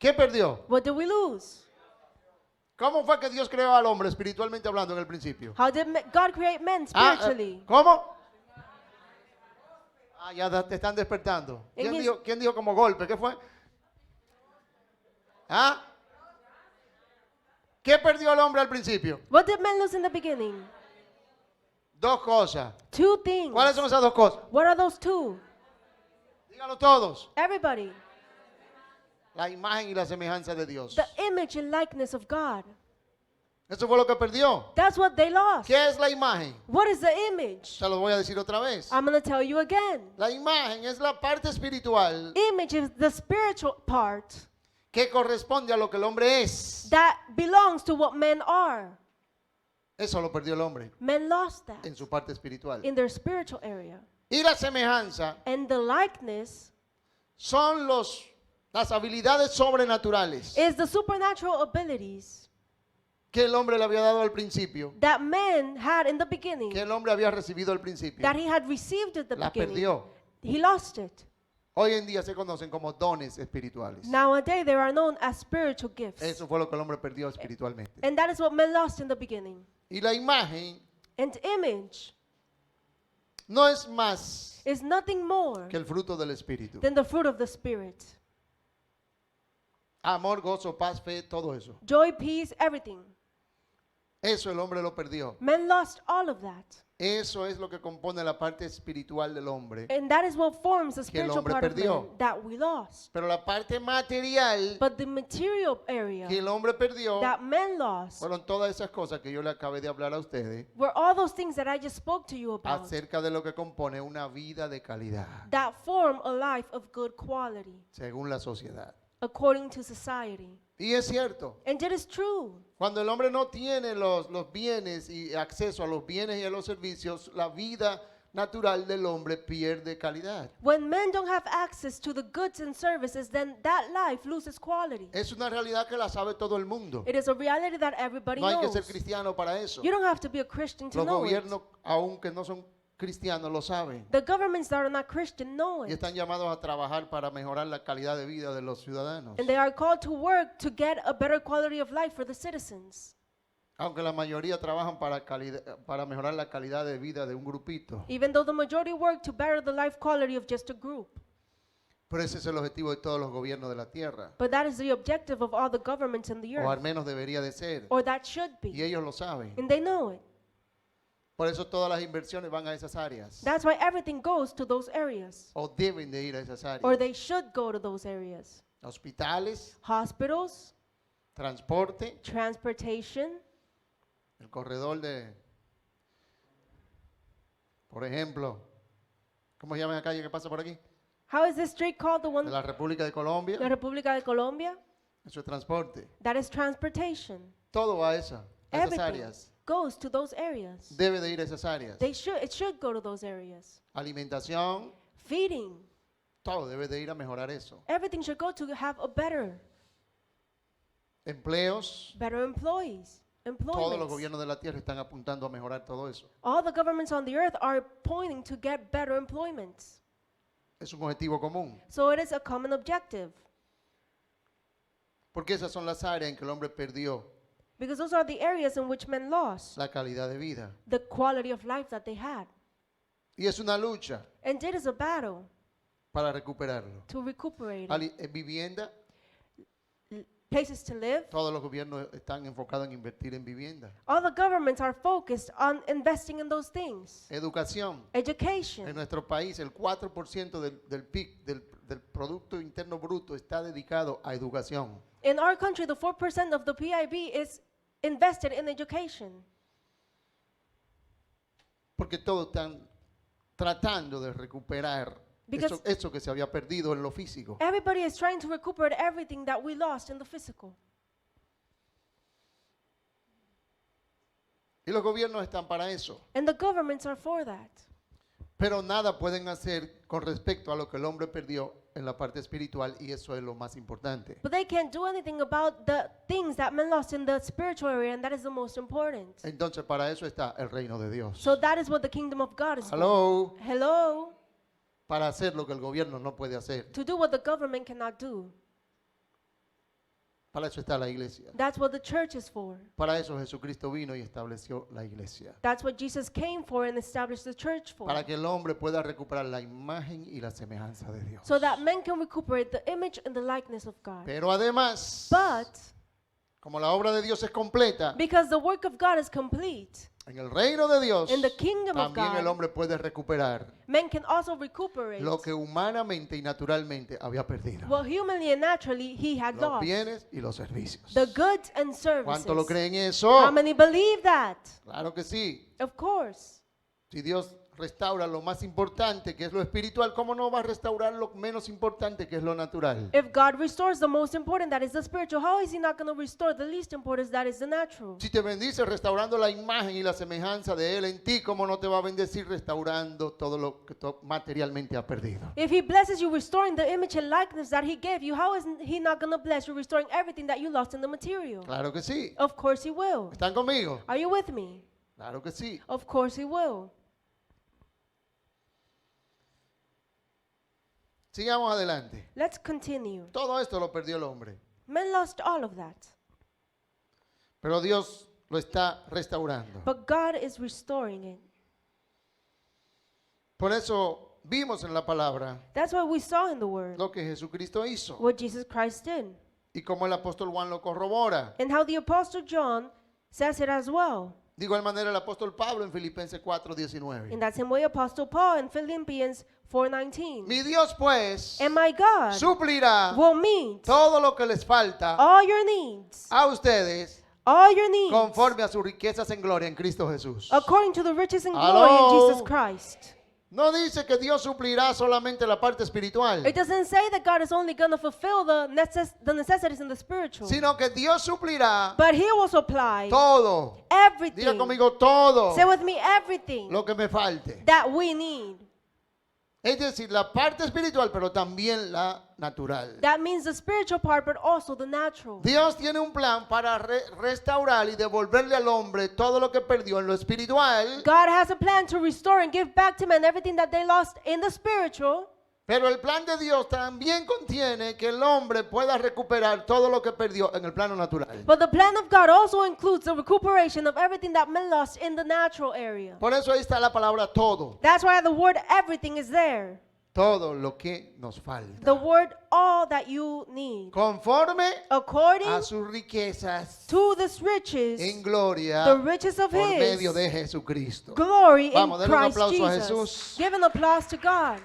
¿Qué perdió? What did we lose? ¿Cómo fue que Dios creó al hombre espiritualmente hablando en el principio? How did God create men spiritually? ¿Cómo? Ya te están despertando. En ¿Quién dijo como golpe? ¿Qué fue? ¿Ah? ¿Qué perdió el hombre al principio? What did men lose in the beginning? Dos cosas. Two things. ¿Cuáles son esas dos cosas? What are those two? Díganlo todos. Everybody. La imagen y la semejanza de Dios. The image and likeness of God. Eso fue lo que perdió. That's what they lost. ¿Qué es la imagen? What is the image? Se lo voy a decir otra vez. I'm going to tell you again. La imagen es la parte espiritual Image is the spiritual part que corresponde a lo que el hombre es. that belongs to what men are. Eso lo perdió el hombre Men lost that en su parte espiritual. in their spiritual area. Y la semejanza And the likeness son las habilidades sobrenaturales is the supernatural abilities que el hombre le había dado al principio, that men had in the beginning, que el hombre había recibido al principio. that he had received at the Las beginning. perdió. He lost it. Hoy en día se conocen como dones espirituales. Nowadays, they are known as spiritual gifts. Eso fue lo que el hombre perdió espiritualmente. And that is what men lost in the beginning. Y la imagen And image no es más is nothing more que el fruto del espíritu. than the fruit of the Spirit. Amor, gozo, paz, fe, todo eso. Joy, peace, everything. Eso el hombre lo perdió. Men lost all of that. Eso es lo que compone la parte espiritual del hombre. And that is what forms the Que el spiritual hombre part of perdió. man that we lost. Pero la parte material But the material area que el hombre perdió that men lost fueron todas esas cosas que yo le acabé de hablar a ustedes were all those things that I just spoke to you about acerca de lo que compone una vida de calidad that form a life of good quality según la sociedad. according to society. Y es cierto, And it is true. cuando el hombre no tiene los bienes y acceso a los bienes y a los servicios, la vida natural del hombre pierde calidad. When men don't have access to the goods and services, then that life loses quality. Es una realidad que la sabe todo el mundo. It is a reality that everybody No hay que knows. ser cristiano para eso. You don't have to be a Christian to Los know it. gobiernos, aunque no son cristianos, lo saben. The governments that are not Christian know Y it. están llamados a trabajar para mejorar la calidad de vida de los ciudadanos. And they are called to work to get a better quality of life for the citizens. Aunque la mayoría trabajan para mejorar la calidad de vida de un grupito. Even though the majority work to better the life quality of just a group. Pero ese es el objetivo de todos los gobiernos de la tierra. But that is the objective of all the governments in the O al earth. menos debería de ser. Or that should Y be. ellos lo saben. And they know it. Por eso todas las inversiones van a esas áreas. That's why everything goes to those areas. O deben de ir a esas Or áreas. they should go to those areas. Hospitales, Hospitals, transporte, transportation, el corredor por ejemplo, ¿cómo se llama la calle que pasa por aquí? how is this street called? The De one, la República de Colombia. la República de Colombia? Eso es transporte. That is transportation. Todo va a esas Everything áreas. goes to those areas. Debe de ir a esas áreas. It should go to those areas. Alimentación, Feeding, todo debe de ir a mejorar eso. everything should go to have a better Empleos, employees, todos los employment. gobiernos de la tierra están apuntando a mejorar todo eso. All the governments on the earth are pointing to get better employment. Es un objetivo común. So it is a common objective. Porque esas son las áreas en que el hombre perdió Because those are the areas in which men lost la calidad de vida. the quality of life that they had. Y es una lucha And it is a battle para recuperarlo. to recuperate it. Vivienda, Places to live. todos los gobiernos están enfocados en invertir en vivienda. All the governments are focused on investing in those things. Educación. En Education. nuestro país, el 4% del PIB, del Producto Interno Bruto, está dedicado a educación. In our country, the 4% of the PIB is invested in education. Porque todos están tratando de recuperar Because- eso que se había perdido en lo físico. Everybody is trying to recuperate everything that we lost in the physical. Y los gobiernos están para eso. And the governments are for that. Pero nada pueden hacer con respecto a lo que el hombre perdió en la parte espiritual, y eso es lo más importante. But they can't do anything about the things that men lost in the spiritual area, and that is the most important. Entonces para eso está el reino de Dios. So that is what the kingdom of God is for. Hello. Hello? Para hacer lo que el gobierno no puede hacer. To do what the government cannot do. Para eso está la iglesia. That's what the church is for. Para eso Jesucristo vino y estableció la iglesia. That's what Jesus came for and established the church for. Para que el hombre pueda recuperar la imagen y la semejanza de Dios. So that men can recuperate the image and the likeness of God. Pero además, But como la obra de Dios es completa, because the work of God is complete, en el reino de Dios, in the kingdom of también el God, hombre puede recuperar men can also recuperate lo que humanamente y naturalmente había perdido. what humanly and naturally he had Los lost. bienes y los servicios. The goods and services. ¿Cuánto lo creen How eso? many believe that? Claro que sí. Of course. Si Dios restaura lo más importante, que es lo espiritual, ¿cómo no va a restaurar lo menos importante, que es lo natural? If God restores the most important, that is the spiritual, how is he not going to restore the least important, that is the natural? Si te bendice restaurando la imagen y la semejanza de Él en ti, ¿cómo no te va a bendecir restaurando todo lo que materialmente ha perdido? If he blesses you restoring the image and likeness that he gave you, how is he not going to bless you restoring everything that you lost in the material? Claro que sí. Of course he will. ¿Están conmigo? Are you with me? Claro que sí. Of course he will. Sigamos adelante. Let's continue. Todo esto lo perdió el hombre, Men lost all of that, pero Dios lo está restaurando. but God is restoring it. Por eso vimos en la palabra That's what we saw in the word, lo que Jesucristo hizo what Jesus Christ did, y cómo el apóstol Juan lo corrobora. and how the apostle John says it as well. De igual manera el apóstol Pablo en Filipenses 4:19. In that same way, Apostle Paul in Philippians 4:19. Mi Dios pues And my God suplirá will meet todo lo que les falta all your needs, a ustedes all your needs, conforme a sus riquezas en gloria en Cristo Jesús. according to the riches and Hello? glory in Jesus Christ. No dice que Dios suplirá solamente la parte espiritual, It doesn't say that God is only going to fulfill the necessities in the spiritual, sino que Dios suplirá but He will supply todo. everything. Diga conmigo todo Say with me, everything lo que me falte. that we need. Es decir, la parte espiritual, pero también la natural. That means the spiritual part, but also the natural. Dios tiene un plan para restaurar y devolverle al hombre todo lo que perdió en lo espiritual, God has a plan to restore and give back to men everything that they lost in the spiritual. pero el plan de Dios también contiene que el hombre pueda recuperar todo lo que perdió en el plano natural. But the plan of God also includes the recuperation of everything that men lost in the natural area. Por eso ahí está la palabra todo, That's why the word everything is there. todo lo que nos The falta, word all that you need. conforme According a sus riquezas to this riches, en gloria the riches of por His medio de Jesucristo. glory in Vamos, denle un Christ aplauso a Jesus. Jesús. Give an applause to God.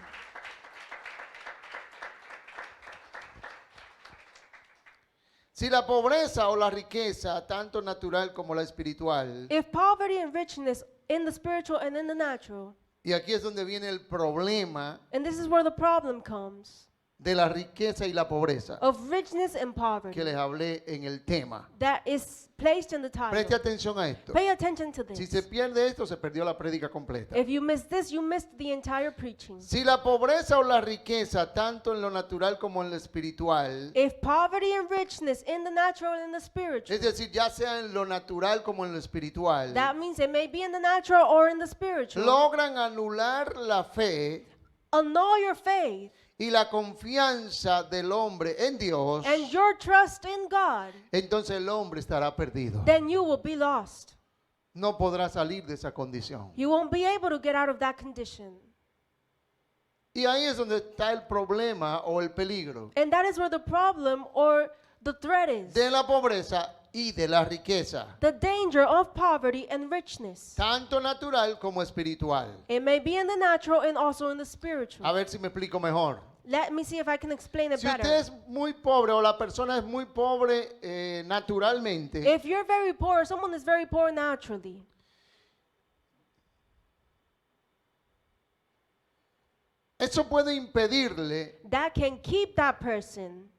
Si la pobreza o la riqueza, tanto natural como la espiritual, If poverty and richness in the spiritual and in the natural, y aquí es donde viene el problema and this is where the problem comes, de la riqueza y la pobreza of richness and poverty, que les hablé en el tema. that is placed in the Preste title. atención a esto. Pay attention to Si this. se pierde esto, se perdió la prédica completa. If you miss this, you missed the entire preaching. Si la pobreza o la riqueza, tanto en lo natural como en lo espiritual, If poverty and richness in the natural and in the spiritual, es decir, ya sea en lo natural como en lo espiritual, that means it may be in the natural or in the spiritual, logran anular la fe annul your faith y la confianza del hombre en Dios, and your trust in God, entonces el hombre estará perdido. then you will be lost. No podrá salir de esa condición. You won't be able to get out of that condition. Y ahí es donde está el problema o el peligro And that is where the problem or the threat is. de la pobreza y de la riqueza, The danger of poverty and richness. tanto natural como espiritual. It may be in the natural and also in the spiritual. A ver si me explico mejor. Let me see if I can explain it Si usted better. es muy pobre o la persona es muy pobre naturalmente, If you're very poor, someone is very poor naturally, eso puede impedirle that can keep that person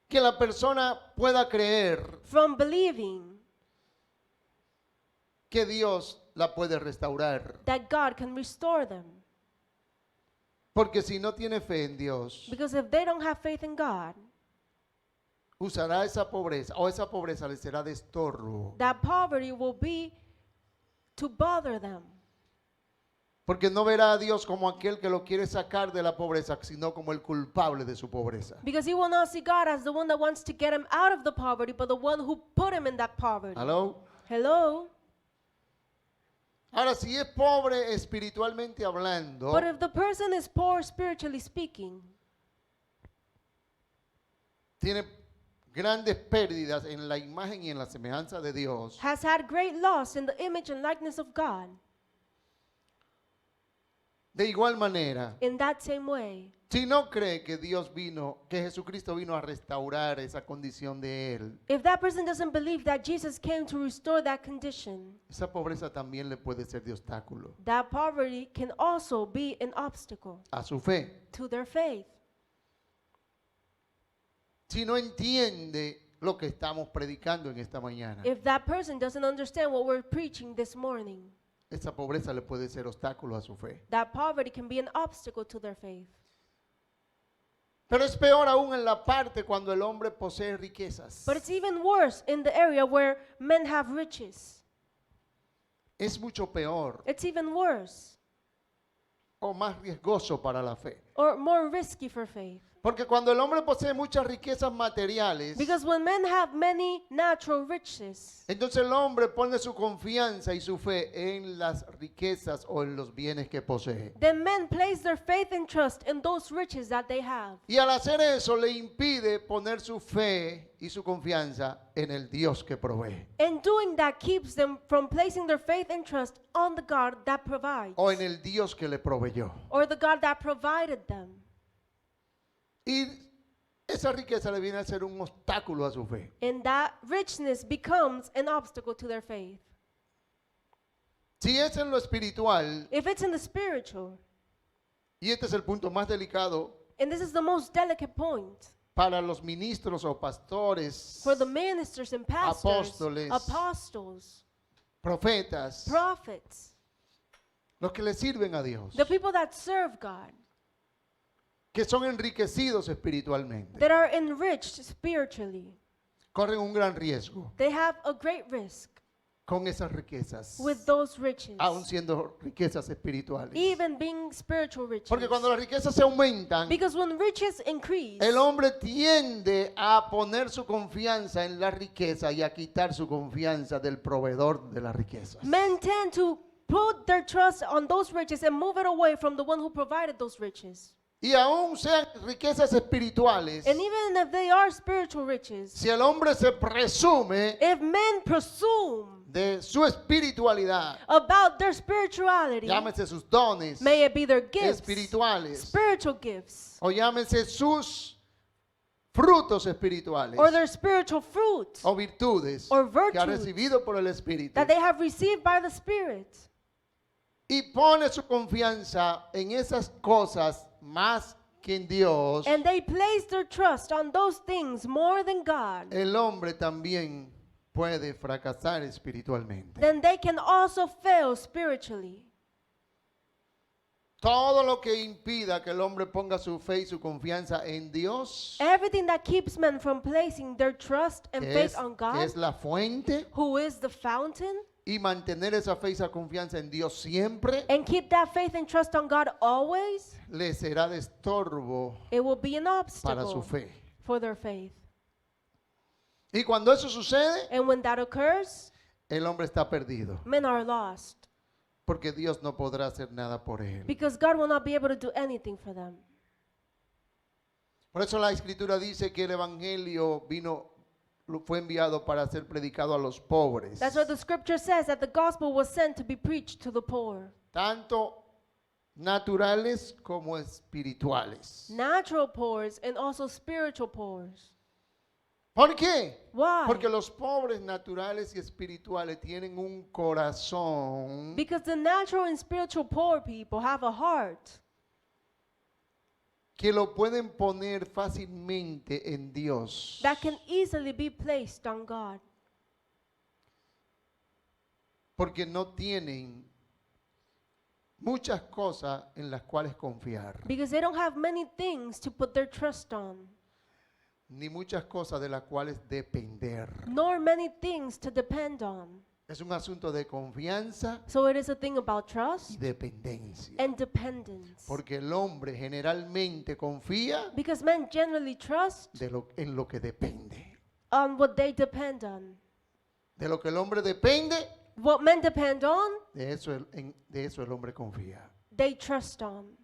que la persona pueda creer from believing que Dios la puede restaurar. that God can restore them. Porque si no tiene fe en Dios, Because if they don't have faith in God, usará esa pobreza o esa pobreza le será de estorbo. that poverty will be to bother them. Porque no verá a Dios como aquel que lo quiere sacar de la pobreza, sino como el culpable de su pobreza. Because he will not see God as the one that wants to get him out of the poverty, but the one who put him in that poverty. ¿Aló? Hello? Ahora, si es pobre espiritualmente hablando, But if the person is poor spiritually speaking, tiene grandes pérdidas en la imagen y en la semejanza de Dios, has had great loss in the image and likeness of God, de igual manera, in that same way, si no cree que Dios vino, que Jesucristo vino a restaurar esa condición de él, if that person doesn't believe that Jesus came to restore that condition, esa pobreza también le puede ser de obstáculo that poverty can also be an obstacle a su fe. to their faith. Si no entiende lo que estamos predicando en esta mañana, If that person doesn't understand what we're preaching this morning, esa pobreza le puede ser obstáculo a su fe. that poverty can be an obstacle to their faith. Pero es peor aún en la parte cuando el hombre posee riquezas. But it's even worse in the area where men have riches. Es mucho peor It's even worse o más riesgoso para la fe. or more risky for faith. Porque cuando el hombre posee muchas riquezas materiales, Because when men have many natural riches, entonces el hombre pone su confianza y su fe en las riquezas o en los bienes que posee. then men place their faith and trust in those riches that they have. Y al hacer eso le impide poner su fe y su confianza en el Dios que provee. And doing that keeps them from placing their faith and trust on the God that provides O en el Dios que le proveyó. or the God that provided them. Y esa riqueza le viene a ser un obstáculo a su fe. And that richness becomes an obstacle to their faith. Si es en lo espiritual, If it's in the spiritual, y este es el punto más delicado and this is the most delicate point para los ministros o pastores, for the ministers and pastors, Apóstoles, apostles, profetas, prophets, los que le sirven a Dios, the people that serve God, que son enriquecidos espiritualmente, that are enriched spiritually. corren un gran riesgo They have a great risk con esas riquezas, with those riches, aun siendo riquezas espirituales. even being spiritual riches. Porque cuando las riquezas se aumentan, Because when riches increase, el hombre tiende a poner su confianza en la riqueza y a quitar su confianza del proveedor de las riquezas. men tend to put their trust on those riches and move it away from the one who provided those riches. Y aún sean riquezas espirituales, And even if they are spiritual riches, si el hombre se presume if men presume de su espiritualidad, about their spirituality, llámese sus dones may it be their gifts, espirituales spiritual gifts, o llámese sus frutos espirituales or their spiritual fruit o virtudes or que ha virtues recibido por el Espíritu, that they have received by the Spirit, y pone su confianza en esas cosas más que en Dios, and they place their trust on those things more than God, el hombre también puede fracasar espiritualmente. then they can also fail spiritually. Todo lo que impida que el hombre ponga su fe y su confianza en Dios, Everything that keeps men from placing their trust and que faith es, on que God, es la fuente, who is the fountain, y mantener esa fe y esa confianza en Dios siempre, and keep that faith and trust on God always, le será de estorbo it will be an para su obstacle fe. for their faith. Y cuando eso sucede, And when that occurs, el hombre está perdido, men are lost porque Dios no podrá hacer nada por él. because God will not be able to do anything for them. Por eso la Escritura dice que el Evangelio fue enviado para ser predicado a los pobres, That's why the scripture says that the gospel was sent to be preached to the poor, tanto naturales como espirituales. natural poor and also spiritual poor. ¿Por qué? Why? Porque los pobres naturales y espirituales tienen un corazón Because the natural and spiritual poor people have a heart que lo pueden poner fácilmente en Dios. that can easily be placed on God Porque no tienen muchas cosas en las cuales confiar, because they don't have many things to put their trust on, ni muchas cosas de las cuales depender. nor many things to depend on. Es un asunto de confianza So it is a thing about y trust dependencia. and dependence. Porque el hombre generalmente confía Because men generally trust en lo que depende. on what they depend on. De lo que el hombre depende, What men depend on, de eso el hombre confía. they trust on.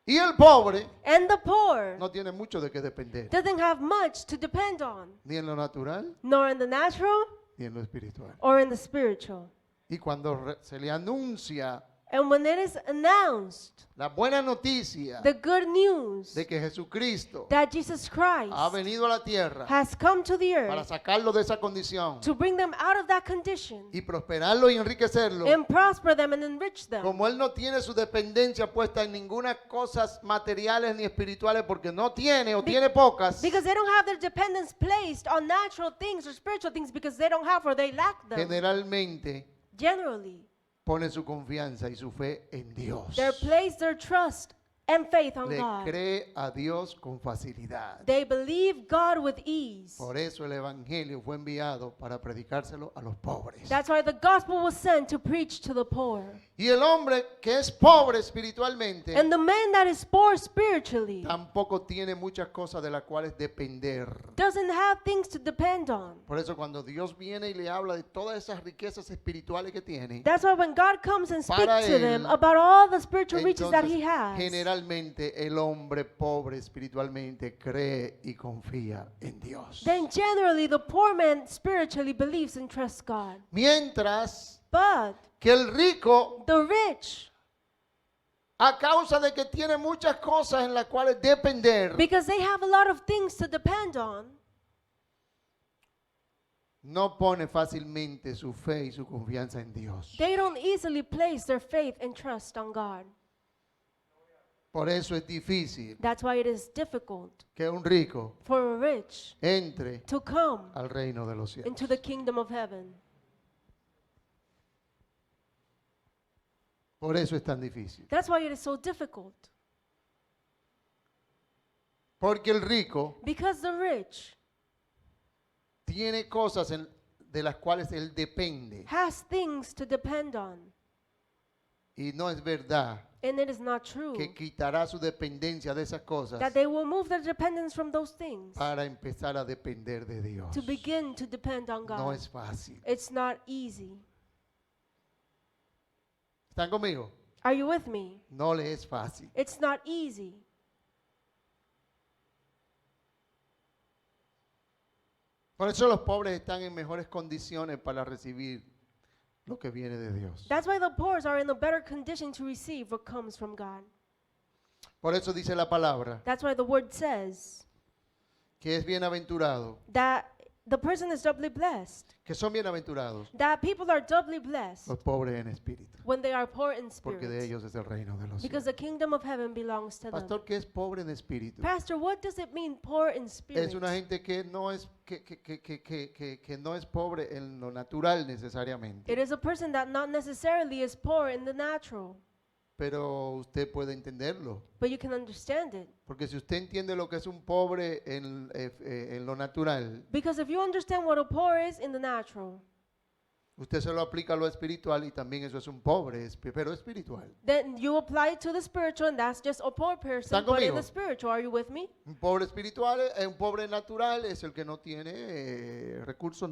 Y el pobre And the poor no tiene mucho de qué depender, doesn't have much to depend on, ni en lo natural, nor in the natural ni en lo espiritual. or in the spiritual. Y cuando se le anuncia And when it is announced, la buena noticia the good news de que Jesucristo that Jesus Christ ha venido a la tierra has come to the para earth sacarlo de esa condición to bring them out of that condition y prosperarlo y enriquecerlo, and prosper them and enrich them. como él no tiene su dependencia puesta en ninguna cosas materiales ni espirituales porque no tiene o tiene pocas, Because they don't have their dependence placed on natural things or spiritual things because they don't have or they lack them. generalmente Generally, pone su confianza y su fe en Dios. they place their trust and faith on Le God. cree a Dios con facilidad. They believe God with ease. Por eso el Evangelio fue enviado para predicárselo a los pobres. That's why the gospel was sent to preach to the poor. Y el hombre que es pobre espiritualmente And the man that is poor spiritually tampoco tiene muchas cosas de las cuales depender. doesn't have things to depend on. Por eso cuando Dios viene y le habla de todas esas riquezas espirituales que tiene, That's why when God comes and speaks Para to them él, about all the spiritual riches that he entonces has, generalmente el hombre pobre espiritualmente cree y confía en Dios. then generally the poor man spiritually believes and trusts God. Mientras But que el rico, the rich, a causa de que tiene muchas cosas en las cuales depender, because they have a lot of things to depend on, no pone fácilmente su fe y su confianza en Dios. they don't easily place their faith and trust on God. Por eso es difícil That's why it is difficult que un rico for a rich entre to come al reino de los cielos. into the kingdom of heaven. Por eso es tan difícil. That's why it is so difficult. Porque el rico Because the rich tiene cosas de las cuales él depende. has things to depend on. Y no es verdad And it is not true que quitará su dependencia de esas cosas that they will move their dependence from those things para empezar a depender de Dios. to begin to depend on No God. es fácil. It's not easy. ¿Están conmigo? Are you with me? No le es fácil. It's not easy. Por eso los pobres están en mejores condiciones para recibir lo que viene de Dios. That's why the poor are in a better condition to receive what comes from God. Por eso dice la palabra That's why the word says que es bienaventurado, that the person is doubly blessed. que son bienaventurados That people are doubly blessed los pobres en espíritu, when they are poor in porque de spirit. ellos es el reino de los Because cielos. the kingdom of heaven belongs to them. Pastor, ¿qué es pobre en espíritu? Pastor, what does it mean poor in spirit? Es una gente que no es que no es pobre en lo natural necesariamente, It is a person that not necessarily is poor in the natural, pero usted puede entenderlo, but you can understand it. porque si usted entiende lo que es un pobre en lo natural, Because if you understand what a poor is in the natural, Usted se lo aplica a lo espiritual y también eso es un pobre, pero espiritual. Then you apply it to the spiritual, and that's just a poor person. ¿Están But in conmigo? the spiritual, are you with me? Un pobre espiritual, un pobre natural es el que no tiene recursos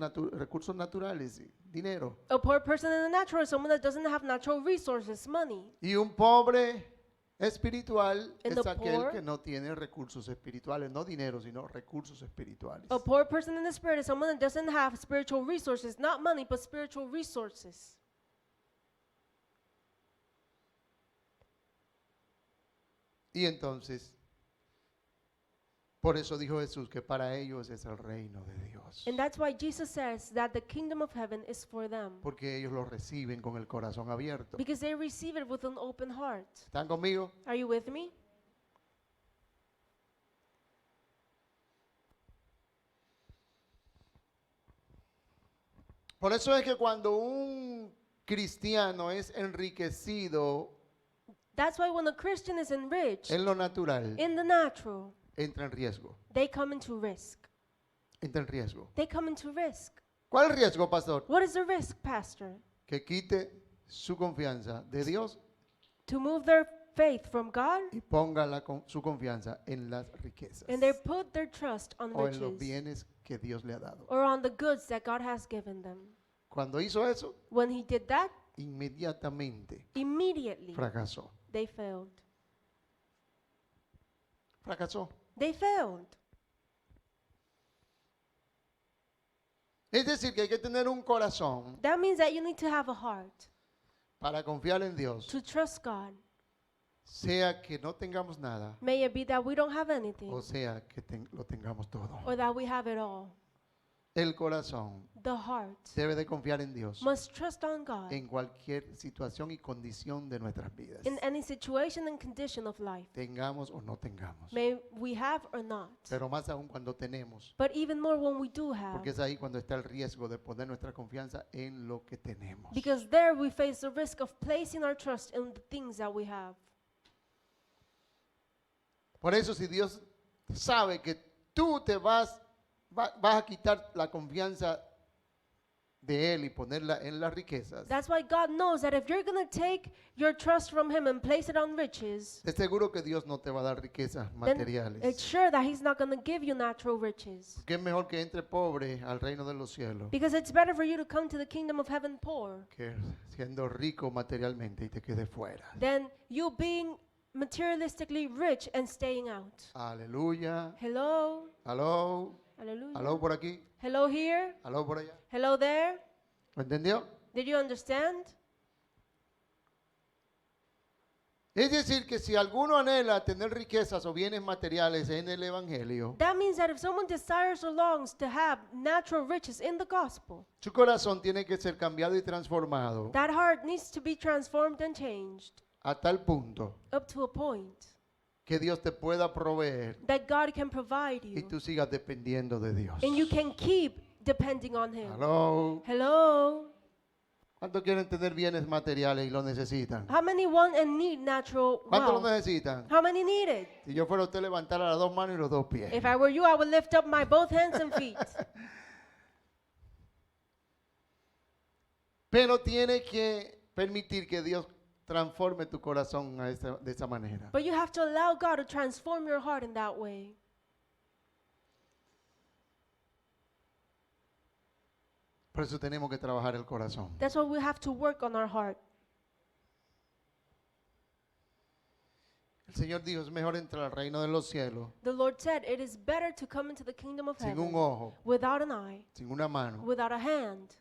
naturales, dinero. A poor person in the natural is someone that doesn't have natural resources, money. Y un pobre espiritual And es the aquel poor- que no tiene recursos espirituales, no dinero, sino recursos espirituales. A poor person in the spirit is someone that doesn't have spiritual resources, not money, but spiritual resources. Y entonces, por eso dijo Jesús que para ellos es el reino de Dios. And that's why Jesus says that the kingdom of heaven is for them. Porque ellos lo reciben con el corazón abierto. Because they receive it with an open heart. ¿Están conmigo? Are you with me? Por eso es que cuando un cristiano es enriquecido That's why when a Christian is enriched en lo natural, in the natural, entra en riesgo. they come into risk. Entra en riesgo. They come into risk. ¿Cuál riesgo, pastor? What is the risk, Pastor? Que quite su confianza de Dios To move their faith from God y ponga su confianza en las riquezas and they put their trust on o en los riches bienes que Dios le ha dado. or on the goods that God has given them. Cuando hizo eso, When he did that, inmediatamente immediately fracasó. they failed. Fracasó. They failed. Es decir, que hay que tener un corazón That means that you need to have a heart para confiar en Dios, to trust God. sea que no tengamos nada May it be that we don't have anything o sea que lo tengamos todo. or that we have it all. El corazón The heart debe de confiar en Dios must trust on God en cualquier situación y condición de nuestras vidas, in any situation and condition of life. tengamos o no tengamos. May we have or not. Pero más aún cuando tenemos, But even more when we do have. porque es ahí cuando está el riesgo de poner nuestra confianza en lo que tenemos. Because there we face the risk of placing our trust in the things that we have. Por eso si Dios sabe que tú vas a quitar la confianza de Él y ponerla en las riquezas, That's why God knows that if you're going to take your trust from Him and place it on riches, es seguro que Dios no te va a dar riquezas then materiales. it's sure that He's not going to give you natural riches. Porque es mejor que entre pobre al reino de los cielos Because it's better for you to come to the kingdom of heaven poor que siendo rico materialmente y te quede fuera. than you being materialistically rich and staying out. Aleluya. Hello? Aló. Hallelujah. Aló por aquí. Hello here? Aló por allá. Hello there? ¿Lo entendió? Did you understand? Es decir, que si alguno anhela tener riquezas o bienes materiales en el Evangelio, That means that if someone desires or longs to have natural riches in the gospel, su corazón tiene que ser cambiado y transformado that heart needs to be transformed and changed a tal punto up to a point que Dios te pueda proveer that God can provide y you tú sigas dependiendo de Dios. and you can keep depending on Him. Aló. Hello? ¿Cuántos quieren tener bienes materiales y lo necesitan? How many want and need natural ¿Cuántos lo wealth? necesitan? How many need it? Si yo fuera usted, levantara las dos manos y los dos pies. If I were you, I would lift up my both hands and feet. Pero tiene que permitir que Dios transforme tu corazón de esa manera. But you have to allow God to transform your heart in that way. Por eso tenemos que trabajar el corazón. That's why we have to work on our heart. El Señor dijo, es mejor entrar al reino de los cielos The Lord said, it is better to come into the kingdom of sin un heaven ojo, without an eye, sin una mano. without a hand.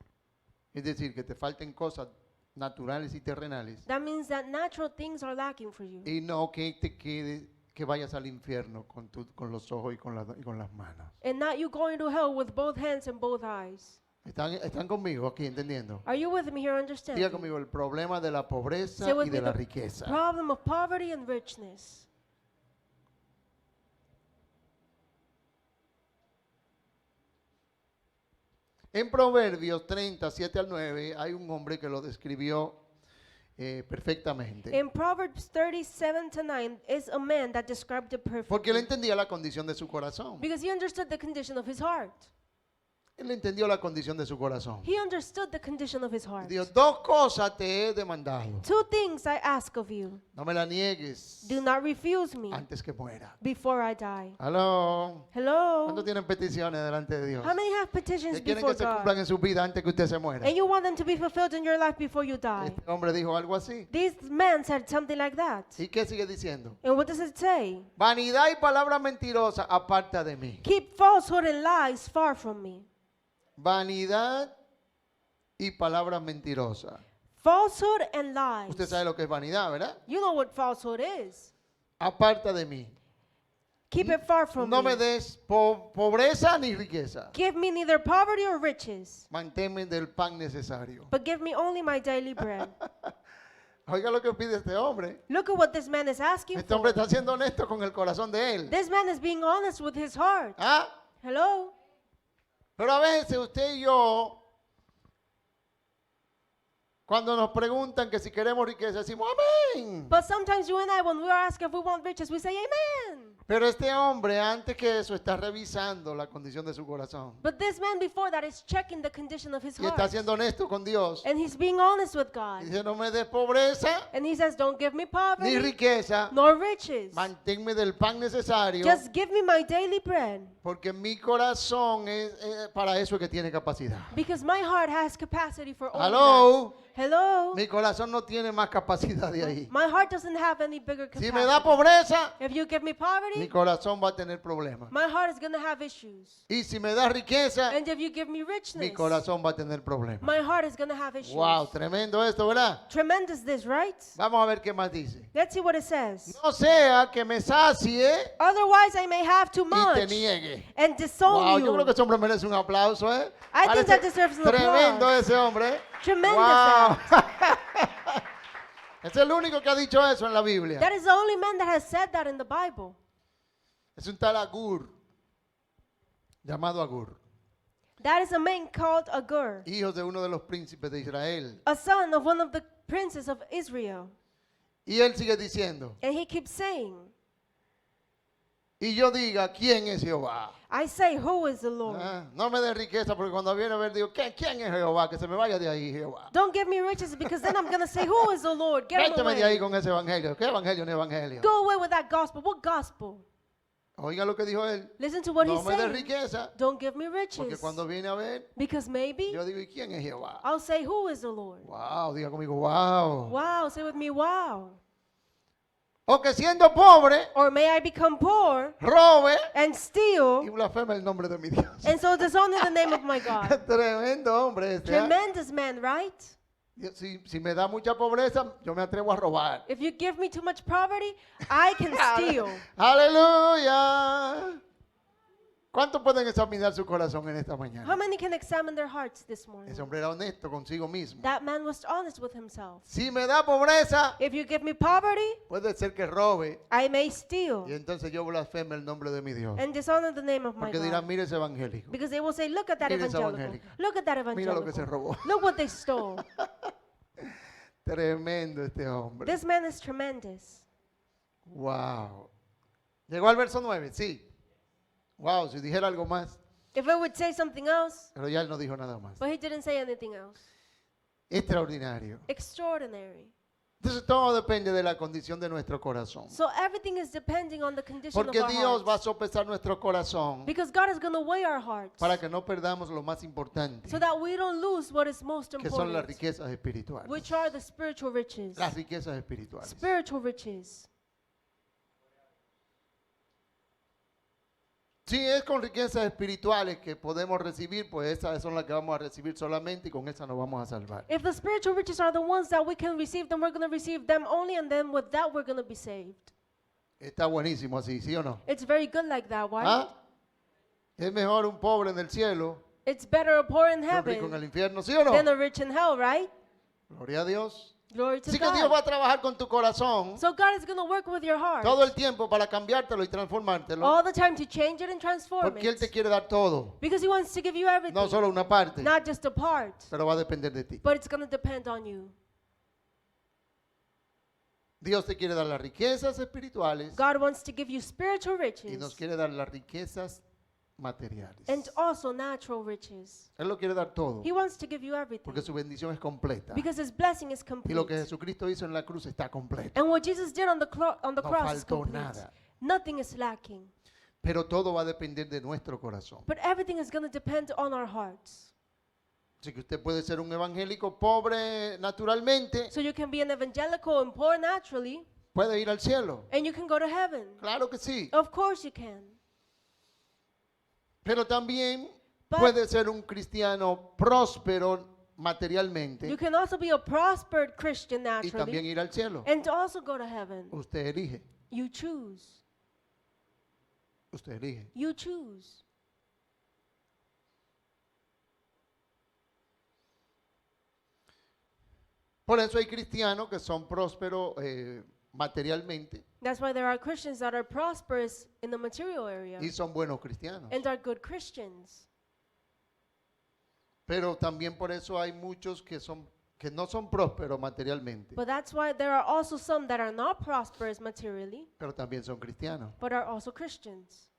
Es decir, que te falten cosas naturales y terrenales. That means that natural things are lacking for you. Y no que te quede, que vayas al infierno con los ojos y con las manos. And not you going to hell with both hands and both eyes. ¿Están conmigo aquí entendiendo? Are you with me here Diga understanding? conmigo, el problema de la pobreza Say with y me de la the riqueza. problem of poverty and richness. En Proverbios 30, 7 al 9, hay un hombre que lo describió perfectamente. In Proverbs 37-9 is a man that described it Porque él perfectly. entendía la condición de su corazón. Because he understood the condition of his heart. Él entendió la condición de su corazón. He understood the condition of his heart. Dios, dos cosas te he demandado. Two things I ask of you. No me la niegues Do not refuse me antes que muera. before I die. Aló. Hello? ¿Cuántos tienen peticiones delante de Dios? How many have petitions Que quieren before que se cumplan God? en su vida antes que usted se muera. And you want them to be fulfilled in your life before you die. Este hombre dijo algo así. This man said something like that. ¿Y qué sigue diciendo? And what does it say? Vanidad y palabra mentirosa aparta de mí. Keep falsehood and lies far from me. Vanidad y palabras mentirosas. Falsehood and lies. Usted sabe lo que es vanidad, ¿verdad? You know what falsehood is. Aparta de mí. Keep it far from No me me. des pobreza ni riqueza. Give me neither poverty or riches, Manténme del pan necesario. but give me only my daily bread. Oiga lo que pide este hombre. Look at what this man is asking Este hombre for. está siendo honesto con el corazón de él. This man is being honest with his heart. ¿Ah? Hello? Pero a veces usted y yo, cuando nos preguntan que si queremos riqueza, decimos amén. But sometimes you and I, when we are asked if we want riches, we say amen. Pero este hombre, antes que eso, está revisando la condición de su corazón. But this man before that is checking the condition of his Y está heart. siendo honesto con Dios. And he's being honest with Y God. dice, no me des pobreza And he says, don't give me ni poverty riqueza. nor riches. Manténme del pan necesario. Just give me my daily bread. Porque mi corazón es para eso que tiene capacidad. Because my heart has capacity for all that. Hello. Hello? Mi corazón no tiene más capacidad de ahí. My heart doesn't have any bigger Si me da capacity. pobreza, If you give me mi poverty, corazón va a tener problemas. my heart is going to have issues. Y si me da riqueza, And if you give me mi richness, corazón va a tener problemas. my heart is going to have issues. Wow, tremendo esto, ¿verdad? Tremendous this, right? Vamos a ver qué más dice. Let's see what it says. No sea que me sacie Otherwise, I may have too y te much niegue. and disown Wow, yo creo que you. ese hombre merece un aplauso, ¿eh? I think Parece that deserves an tremendo applause. ese hombre. Tremendous Wow. Es el único que ha dicho eso en la Biblia. That is the only man that has said that in the Bible. Es un tal Agur, llamado Agur, That is a man called Agur, hijo de uno de los príncipes de Israel. a son of one of the princes of Israel. Y él sigue diciendo, And he keeps saying, y yo diga, ¿quién es Jehová? I say, who is the Lord? Ah, no me dé riqueza porque cuando viene a ver digo, ¿quién es Jehová? Que se me vaya de ahí, Jehová. Don't give me riches because then I'm going to say, who is the Lord? Get him Véteme de ahí away. con ese evangelio. ¿Qué evangelio no evangelio? Go away with that gospel. What gospel? Oiga lo que dijo él. Listen to what No he's me dé saying. riqueza Don't give me porque riches. cuando viene a ver, Because maybe yo digo, ¿y quién es Jehová? I'll say, who is the Lord? Wow, diga conmigo, wow. Wow, say with me, wow. O que siendo pobre, Or may I become poor robe and y steal blasfema el nombre de mi Dios. and so dishonor the name of my God. Tremendo hombre este. ¿eh? Tremendous man, right? Si me da mucha pobreza, yo me atrevo a robar. If you give me too much poverty, I can steal. Aleluya. ¿Cuántos pueden examinar su corazón en esta How mañana? many can examine their hearts this morning? Ese hombre era honesto consigo mismo. That man was honest with himself. Si me da pobreza, If you give me poverty, puede ser que robe I may steal y entonces yo blasfeme el nombre de mi Dios. and dishonor the name of my Porque dirán, God. mire ese evangélico. Because they will say, look at that Mira esa evangelical. evangélica. Look at that Mira lo que se evangelical. robó. Look what they stole. Tremendo este hombre. This man is tremendous. Wow. Llegó al verso 9, sí. Wow, si dijera algo más. If I would say something else, Pero ya él no dijo nada más. but he didn't say anything else. Extraordinario. Extraordinary. Entonces todo depende de la condición de nuestro corazón. So everything is depending on the condition Porque of our Dios va a hearts. sopesar nuestro corazón Because God is going to weigh our hearts para que no perdamos lo más importante, so that we don't lose what is most que son las important, riquezas espirituales. which are the spiritual riches. Las riquezas espirituales. Spiritual riches. Si es con riquezas espirituales que podemos recibir, pues esas son las que vamos a recibir solamente y con esas nos vamos a salvar. If the spiritual riches are the ones that we can receive, then we're going to receive them only, and then with that we're going to be saved. Está buenísimo así, ¿sí o no? It's very good like that, right? ¿Ah? Es mejor un pobre en el cielo It's better a poor in que un rico en heaven el infierno, ¿sí o no? than a rich in hell, right? Gloria a Dios. Glory to Así que Dios va God. a trabajar con tu corazón So God is going to work with your heart todo el tiempo para cambiártelo y transformártelo. all the time to change it and transform Porque Él te it. quiere dar todo, Because He wants to give you no everything, solo una parte, not just a part, pero va a depender de ti. but it's going to depend on you. Dios te quiere dar las riquezas espirituales God wants to give you spiritual y nos riches, quiere dar las riquezas materiales. and also natural riches. Él lo quiere dar todo, He wants to give you everything porque su bendición es completa. because his blessing is Y complete. lo que Jesucristo hizo en la cruz está completo. And what Jesus did on the No cross is faltó complete. nada. Nothing is lacking. Pero todo va a depender de nuestro corazón. But everything is going to depend on our hearts. Así que usted puede ser un evangélico pobre naturalmente, So you can be an evangelical and poor naturally, puede ir al cielo. and you can go to heaven. Claro que sí. Of course you can. Pero también But- puede ser un cristiano próspero materialmente You can also be a prospered Christian y también naturally ir al cielo. and also go to heaven. Usted elige. You choose. Usted elige. You choose. Por eso hay cristianos que son prósperos materialmente That's why there are Christians that are prosperous in the material area y son buenos cristianos. and are good Christians. Pero también por eso hay muchos que no son prósperos materialmente, But that's why there are also some that are not prosperous materially, pero también son cristianos. but are also Christians.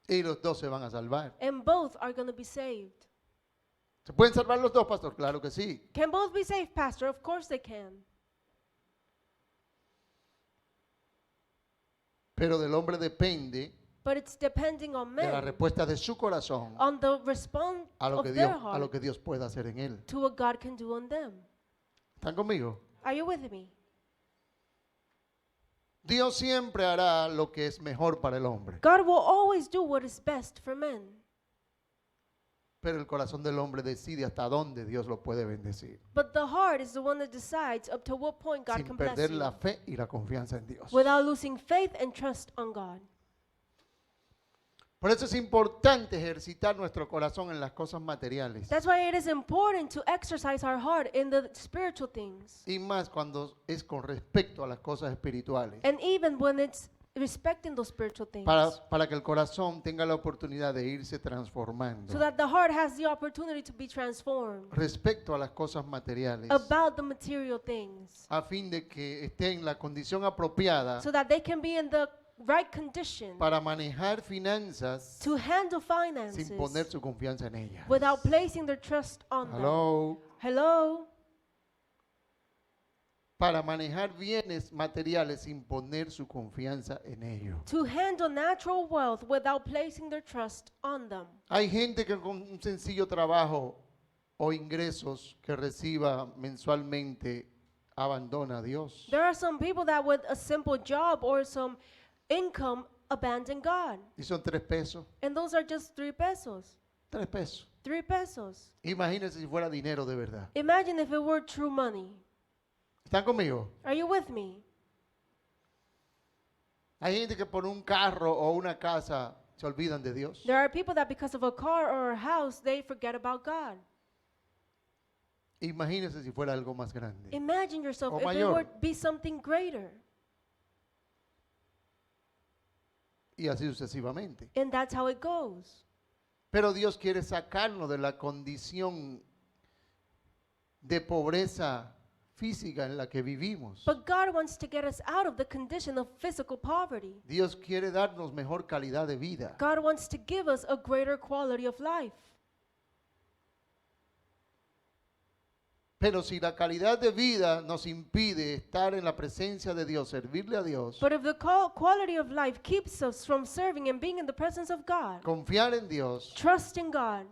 Y los dos se van a salvar. And both are going to be saved. ¿Se pueden salvar los dos, pastor? Claro que sí. Can both be saved, Pastor? Of course they can. Pero del hombre depende But it's depending on de la men, respuesta de su corazón on the response a lo of que their Dios, a lo heart que Dios pueda hacer en él. to what God can do on them. ¿Están conmigo? Are you with me? Dios siempre hará lo que es mejor para el hombre, God will always do what is best for men. pero el corazón del hombre decide hasta dónde Dios lo puede bendecir, But the heart is the one that decides up to what point God sin can bless perder you la fe y la confianza en Dios. without losing faith and trust on God. Por eso es importante ejercitar nuestro corazón en las cosas materiales, That's why it is important to exercise our heart in the spiritual things. y más cuando es con respecto a las cosas espirituales, And even when it's respecting those spiritual things. para que el corazón tenga la oportunidad de irse transformando So that the heart has the opportunity to be transformed respecto a las cosas materiales, about the material things. a fin de que esté en la condición apropiada So that they can be in the right condition para manejar finanzas to handle finances sin poner su confianza en ellas. without placing their trust on them. Hello. Hello? Para manejar bienes materiales sin poner su confianza en ellos. To handle natural wealth without placing their trust on them. Hay gente que con un sencillo trabajo o ingresos que reciba mensualmente abandona a Dios. There are some people that with a simple job or some income abandon God. Y son 3 pesos. And those are just 3 pesos. 3 pesos. 3 pesos. Imagínense si fuera dinero de verdad. Imagine if it were true money. ¿Están conmigo? Are you with me? Hay gente que por un carro o una casa se olvidan de Dios. There are people that because of a car or a house, they forget about God. Imagínense si fuera algo más grande. Imagine yourself O if it mayor. would be something greater. Y así sucesivamente. And that's how it goes. Pero Dios quiere sacarnos de la condición de pobreza física en la que vivimos. But God wants to get us out of the condition of physical poverty. Dios quiere darnos mejor calidad de vida. God wants to give us a greater quality of life. Pero si la calidad de vida nos impide estar en la presencia de Dios, servirle a Dios, But if the quality of life keeps us from serving and being in the presence of God, confiar en Dios, trusting God,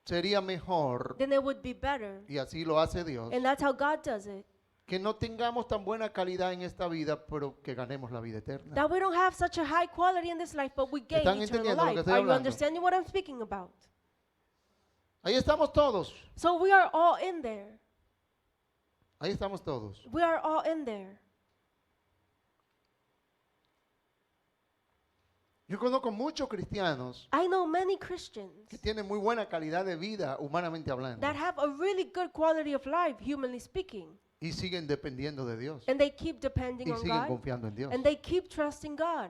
sería mejor, then it would be better. y así lo hace Dios, And that's how God does it. que no tengamos tan buena calidad en esta vida, pero que ganemos la vida eterna. That we don't have such a high quality in this life, but we gain ¿Están eternal entendiendo lo que life. estoy Are you hablando? understanding what I'm speaking about? Ahí estamos todos. So we are all in there. Ahí estamos todos. We are all in there. Yo conozco muchos cristianos I know many Christians que tienen muy buena calidad de vida, humanamente hablando, that have a really good quality of life, humanly speaking, y siguen dependiendo de Dios. and they keep depending Y on siguen God, confiando en Dios. and they keep trusting God.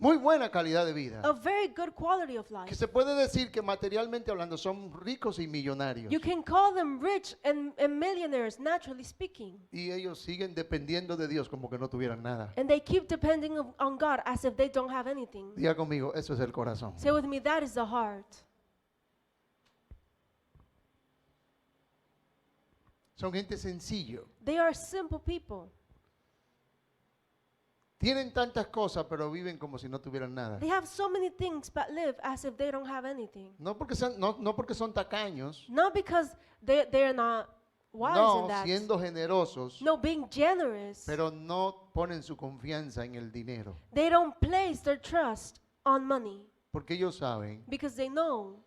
muy buena calidad de vida. a very good quality of Que life. se puede decir que materialmente hablando son ricos y millonarios. You can call them rich and millionaires, naturally speaking. Y ellos siguen dependiendo de Dios como que no tuvieran nada. And they keep depending on God as if they don't have anything. Diga conmigo, eso es el corazón. Say with me, that is the heart. Son gente sencillo. They are simple people. Tienen tantas cosas, pero viven como si no tuvieran nada. They have so many things but live as if they don't have anything. No porque son tacaños, Not because they're not wise in no, that. siendo generosos, No, being generous. pero no ponen su confianza en el dinero. They don't place their trust on money Porque ellos saben because they know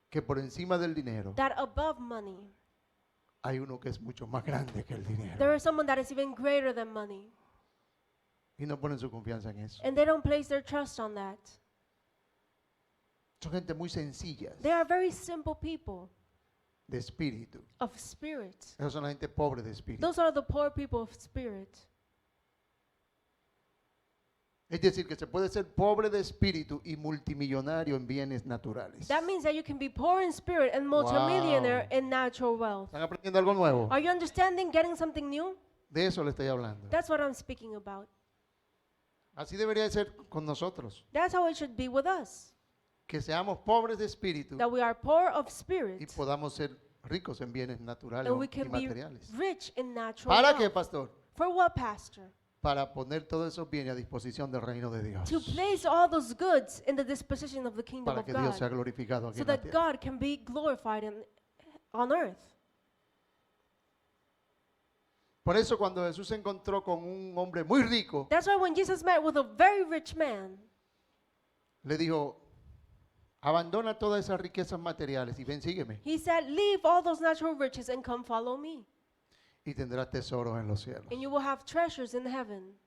que por encima del dinero that above money, hay uno que es mucho más grande que el dinero. there is someone that is even greater than money. Y no ponen su confianza en eso. And they don't place their trust on that. Son gente muy sencilla They are very simple people de espíritu. of spirit. Esos son la gente pobre de espíritu. Those are the poor people of spirit. Es decir, que se puede ser pobre de espíritu y multimillonario en bienes naturales. That means that you can be poor in spirit and multimillionaire in natural wealth. ¿Están aprendiendo algo nuevo? Are you understanding getting something new? De eso le estoy hablando. That's what I'm speaking about. Así debería de ser con nosotros. That's how it should be with us. Que seamos pobres de espíritu That we are poor of y spirit podamos ser ricos en bienes naturales and we y can be materiales. rich in natural ¿Para qué, wealth. pastor? For what, Pastor? Para poner todos esos bienes a disposición del reino de Dios. To place all those goods in the disposition of the kingdom Para of que Dios sea God, glorificado aquí so en la that tierra. God can be glorified on earth. Por eso cuando Jesús se encontró con un hombre muy rico, That's why when Jesus met with a very rich man, le dijo, abandona todas esas riquezas materiales y ven, sígueme. he said, leave all those natural riches and come follow me, Y tendrás tesoros en los cielos. and you will have treasures in heaven.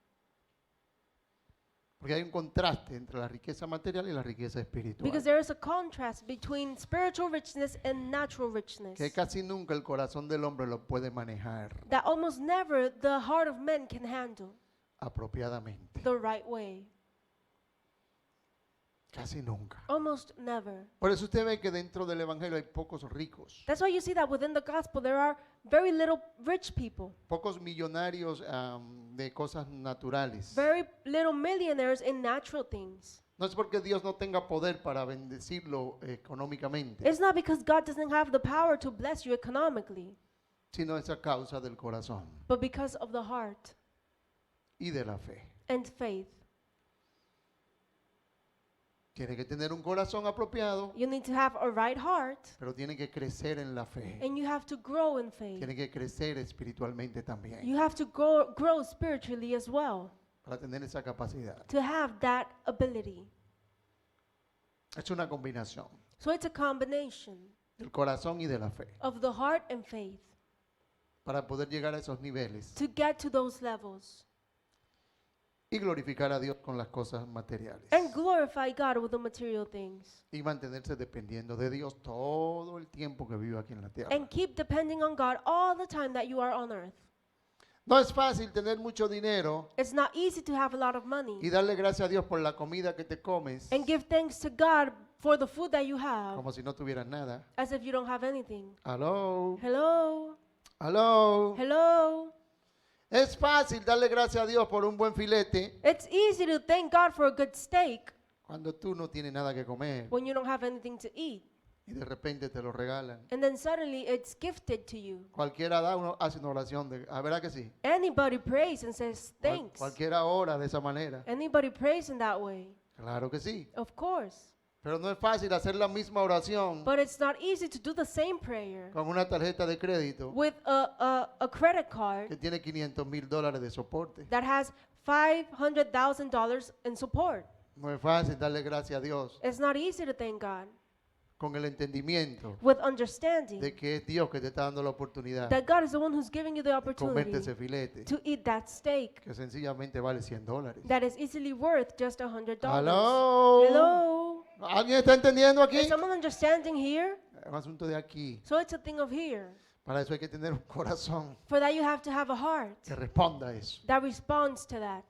Porque hay un contraste entre la riqueza material y la riqueza espiritual. Because there is a contrast between spiritual richness and natural richness Que casi nunca el corazón del hombre lo puede manejar that almost never the heart of men can handle apropiadamente. the right way. Casi nunca. Almost never. Por eso usted ve que dentro del evangelio hay pocos ricos, That's why you see that within the gospel there are very little rich people, pocos millonarios de cosas naturales. very little millionaires in natural things. No es porque Dios no tenga poder para bendecirlo económicamente, It's not because God doesn't have the power to bless you economically, sino es a causa del corazón but because of the heart y de la fe. and faith. Tiene que tener un corazón apropiado, You need to have a right heart pero tiene que crecer en la fe. and you have to grow in faith. Tiene que crecer espiritualmente también You have to grow spiritually as well para tener esa capacidad. to have that ability. Es una combinación So it's a combination del corazón y de la fe of the heart and faith para poder llegar a esos niveles to get to those levels y glorificar a Dios con las cosas materiales and glorify God with the material things y mantenerse dependiendo de Dios todo el tiempo que vive aquí en la tierra. and keep depending on God all the time that you are on earth. No es fácil tener mucho dinero It's not easy to have a lot of money y darle gracias a Dios por la comida que te comes and give thanks to God for the food that you have como si no tuvieras nada. as if you don't have anything. Aló, Hello? aló. Hello? Es fácil darle gracias a Dios por un buen filete It's easy to thank God for a good steak cuando tú no tienes nada que comer when you don't have anything to eat. y de repente te lo regalan. And then suddenly it's gifted to you. Cualquiera hace una oración de, ¿a verdad que sí? Anybody prays and says thanks. Cualquiera ora de esa manera. Anybody prays in that way. Claro que sí. Of course. Pero no es fácil hacer la misma oración But it's not easy to do the same prayer con una tarjeta de crédito with a credit card que tiene $500,000 de soporte. that has $500,000 in support. No es fácil darle gracias a Dios It's not easy to thank God con el entendimiento with understanding de que es Dios que te está dando la oportunidad that God is the one who's giving you the de comerte opportunity ese filete to eat that steak que sencillamente vale $100. that is easily worth just $100. Aló. Hello? ¿Alguien está entendiendo aquí? Is someone understanding here? Es un asunto de aquí. So it's a thing of here. Para eso hay que tener un corazón For that you have to have a heart que responda a eso. that responds to that.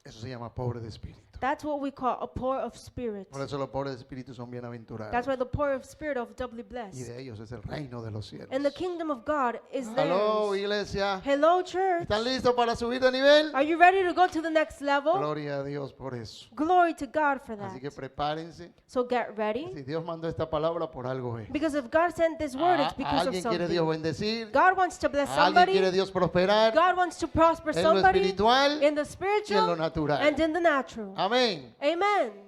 Eso se llama pobre de espíritu. That's what we call a poor of spirit. Por eso los pobres de espíritu son That's bienaventurados. why the poor of spirit are doubly Y blessed. de ellos es el reino de los cielos. And the kingdom of God is Hello, theirs. iglesia. Hello, church. ¿Están listos para subir de nivel? Are you ready to go to the next level? Gloria a Dios por eso. Glory to God for Así que that. prepárense. So get ready. Si Dios mandó esta palabra, por algo es. Because if God sent this word, it's because of Alguien quiere Dios something. bendecir. God wants to bless Alguien quiere somebody. Dios prosperar God wants to prosper en lo somebody espiritual in the y en lo spiritual natural. and in the natural. Amén. Amen.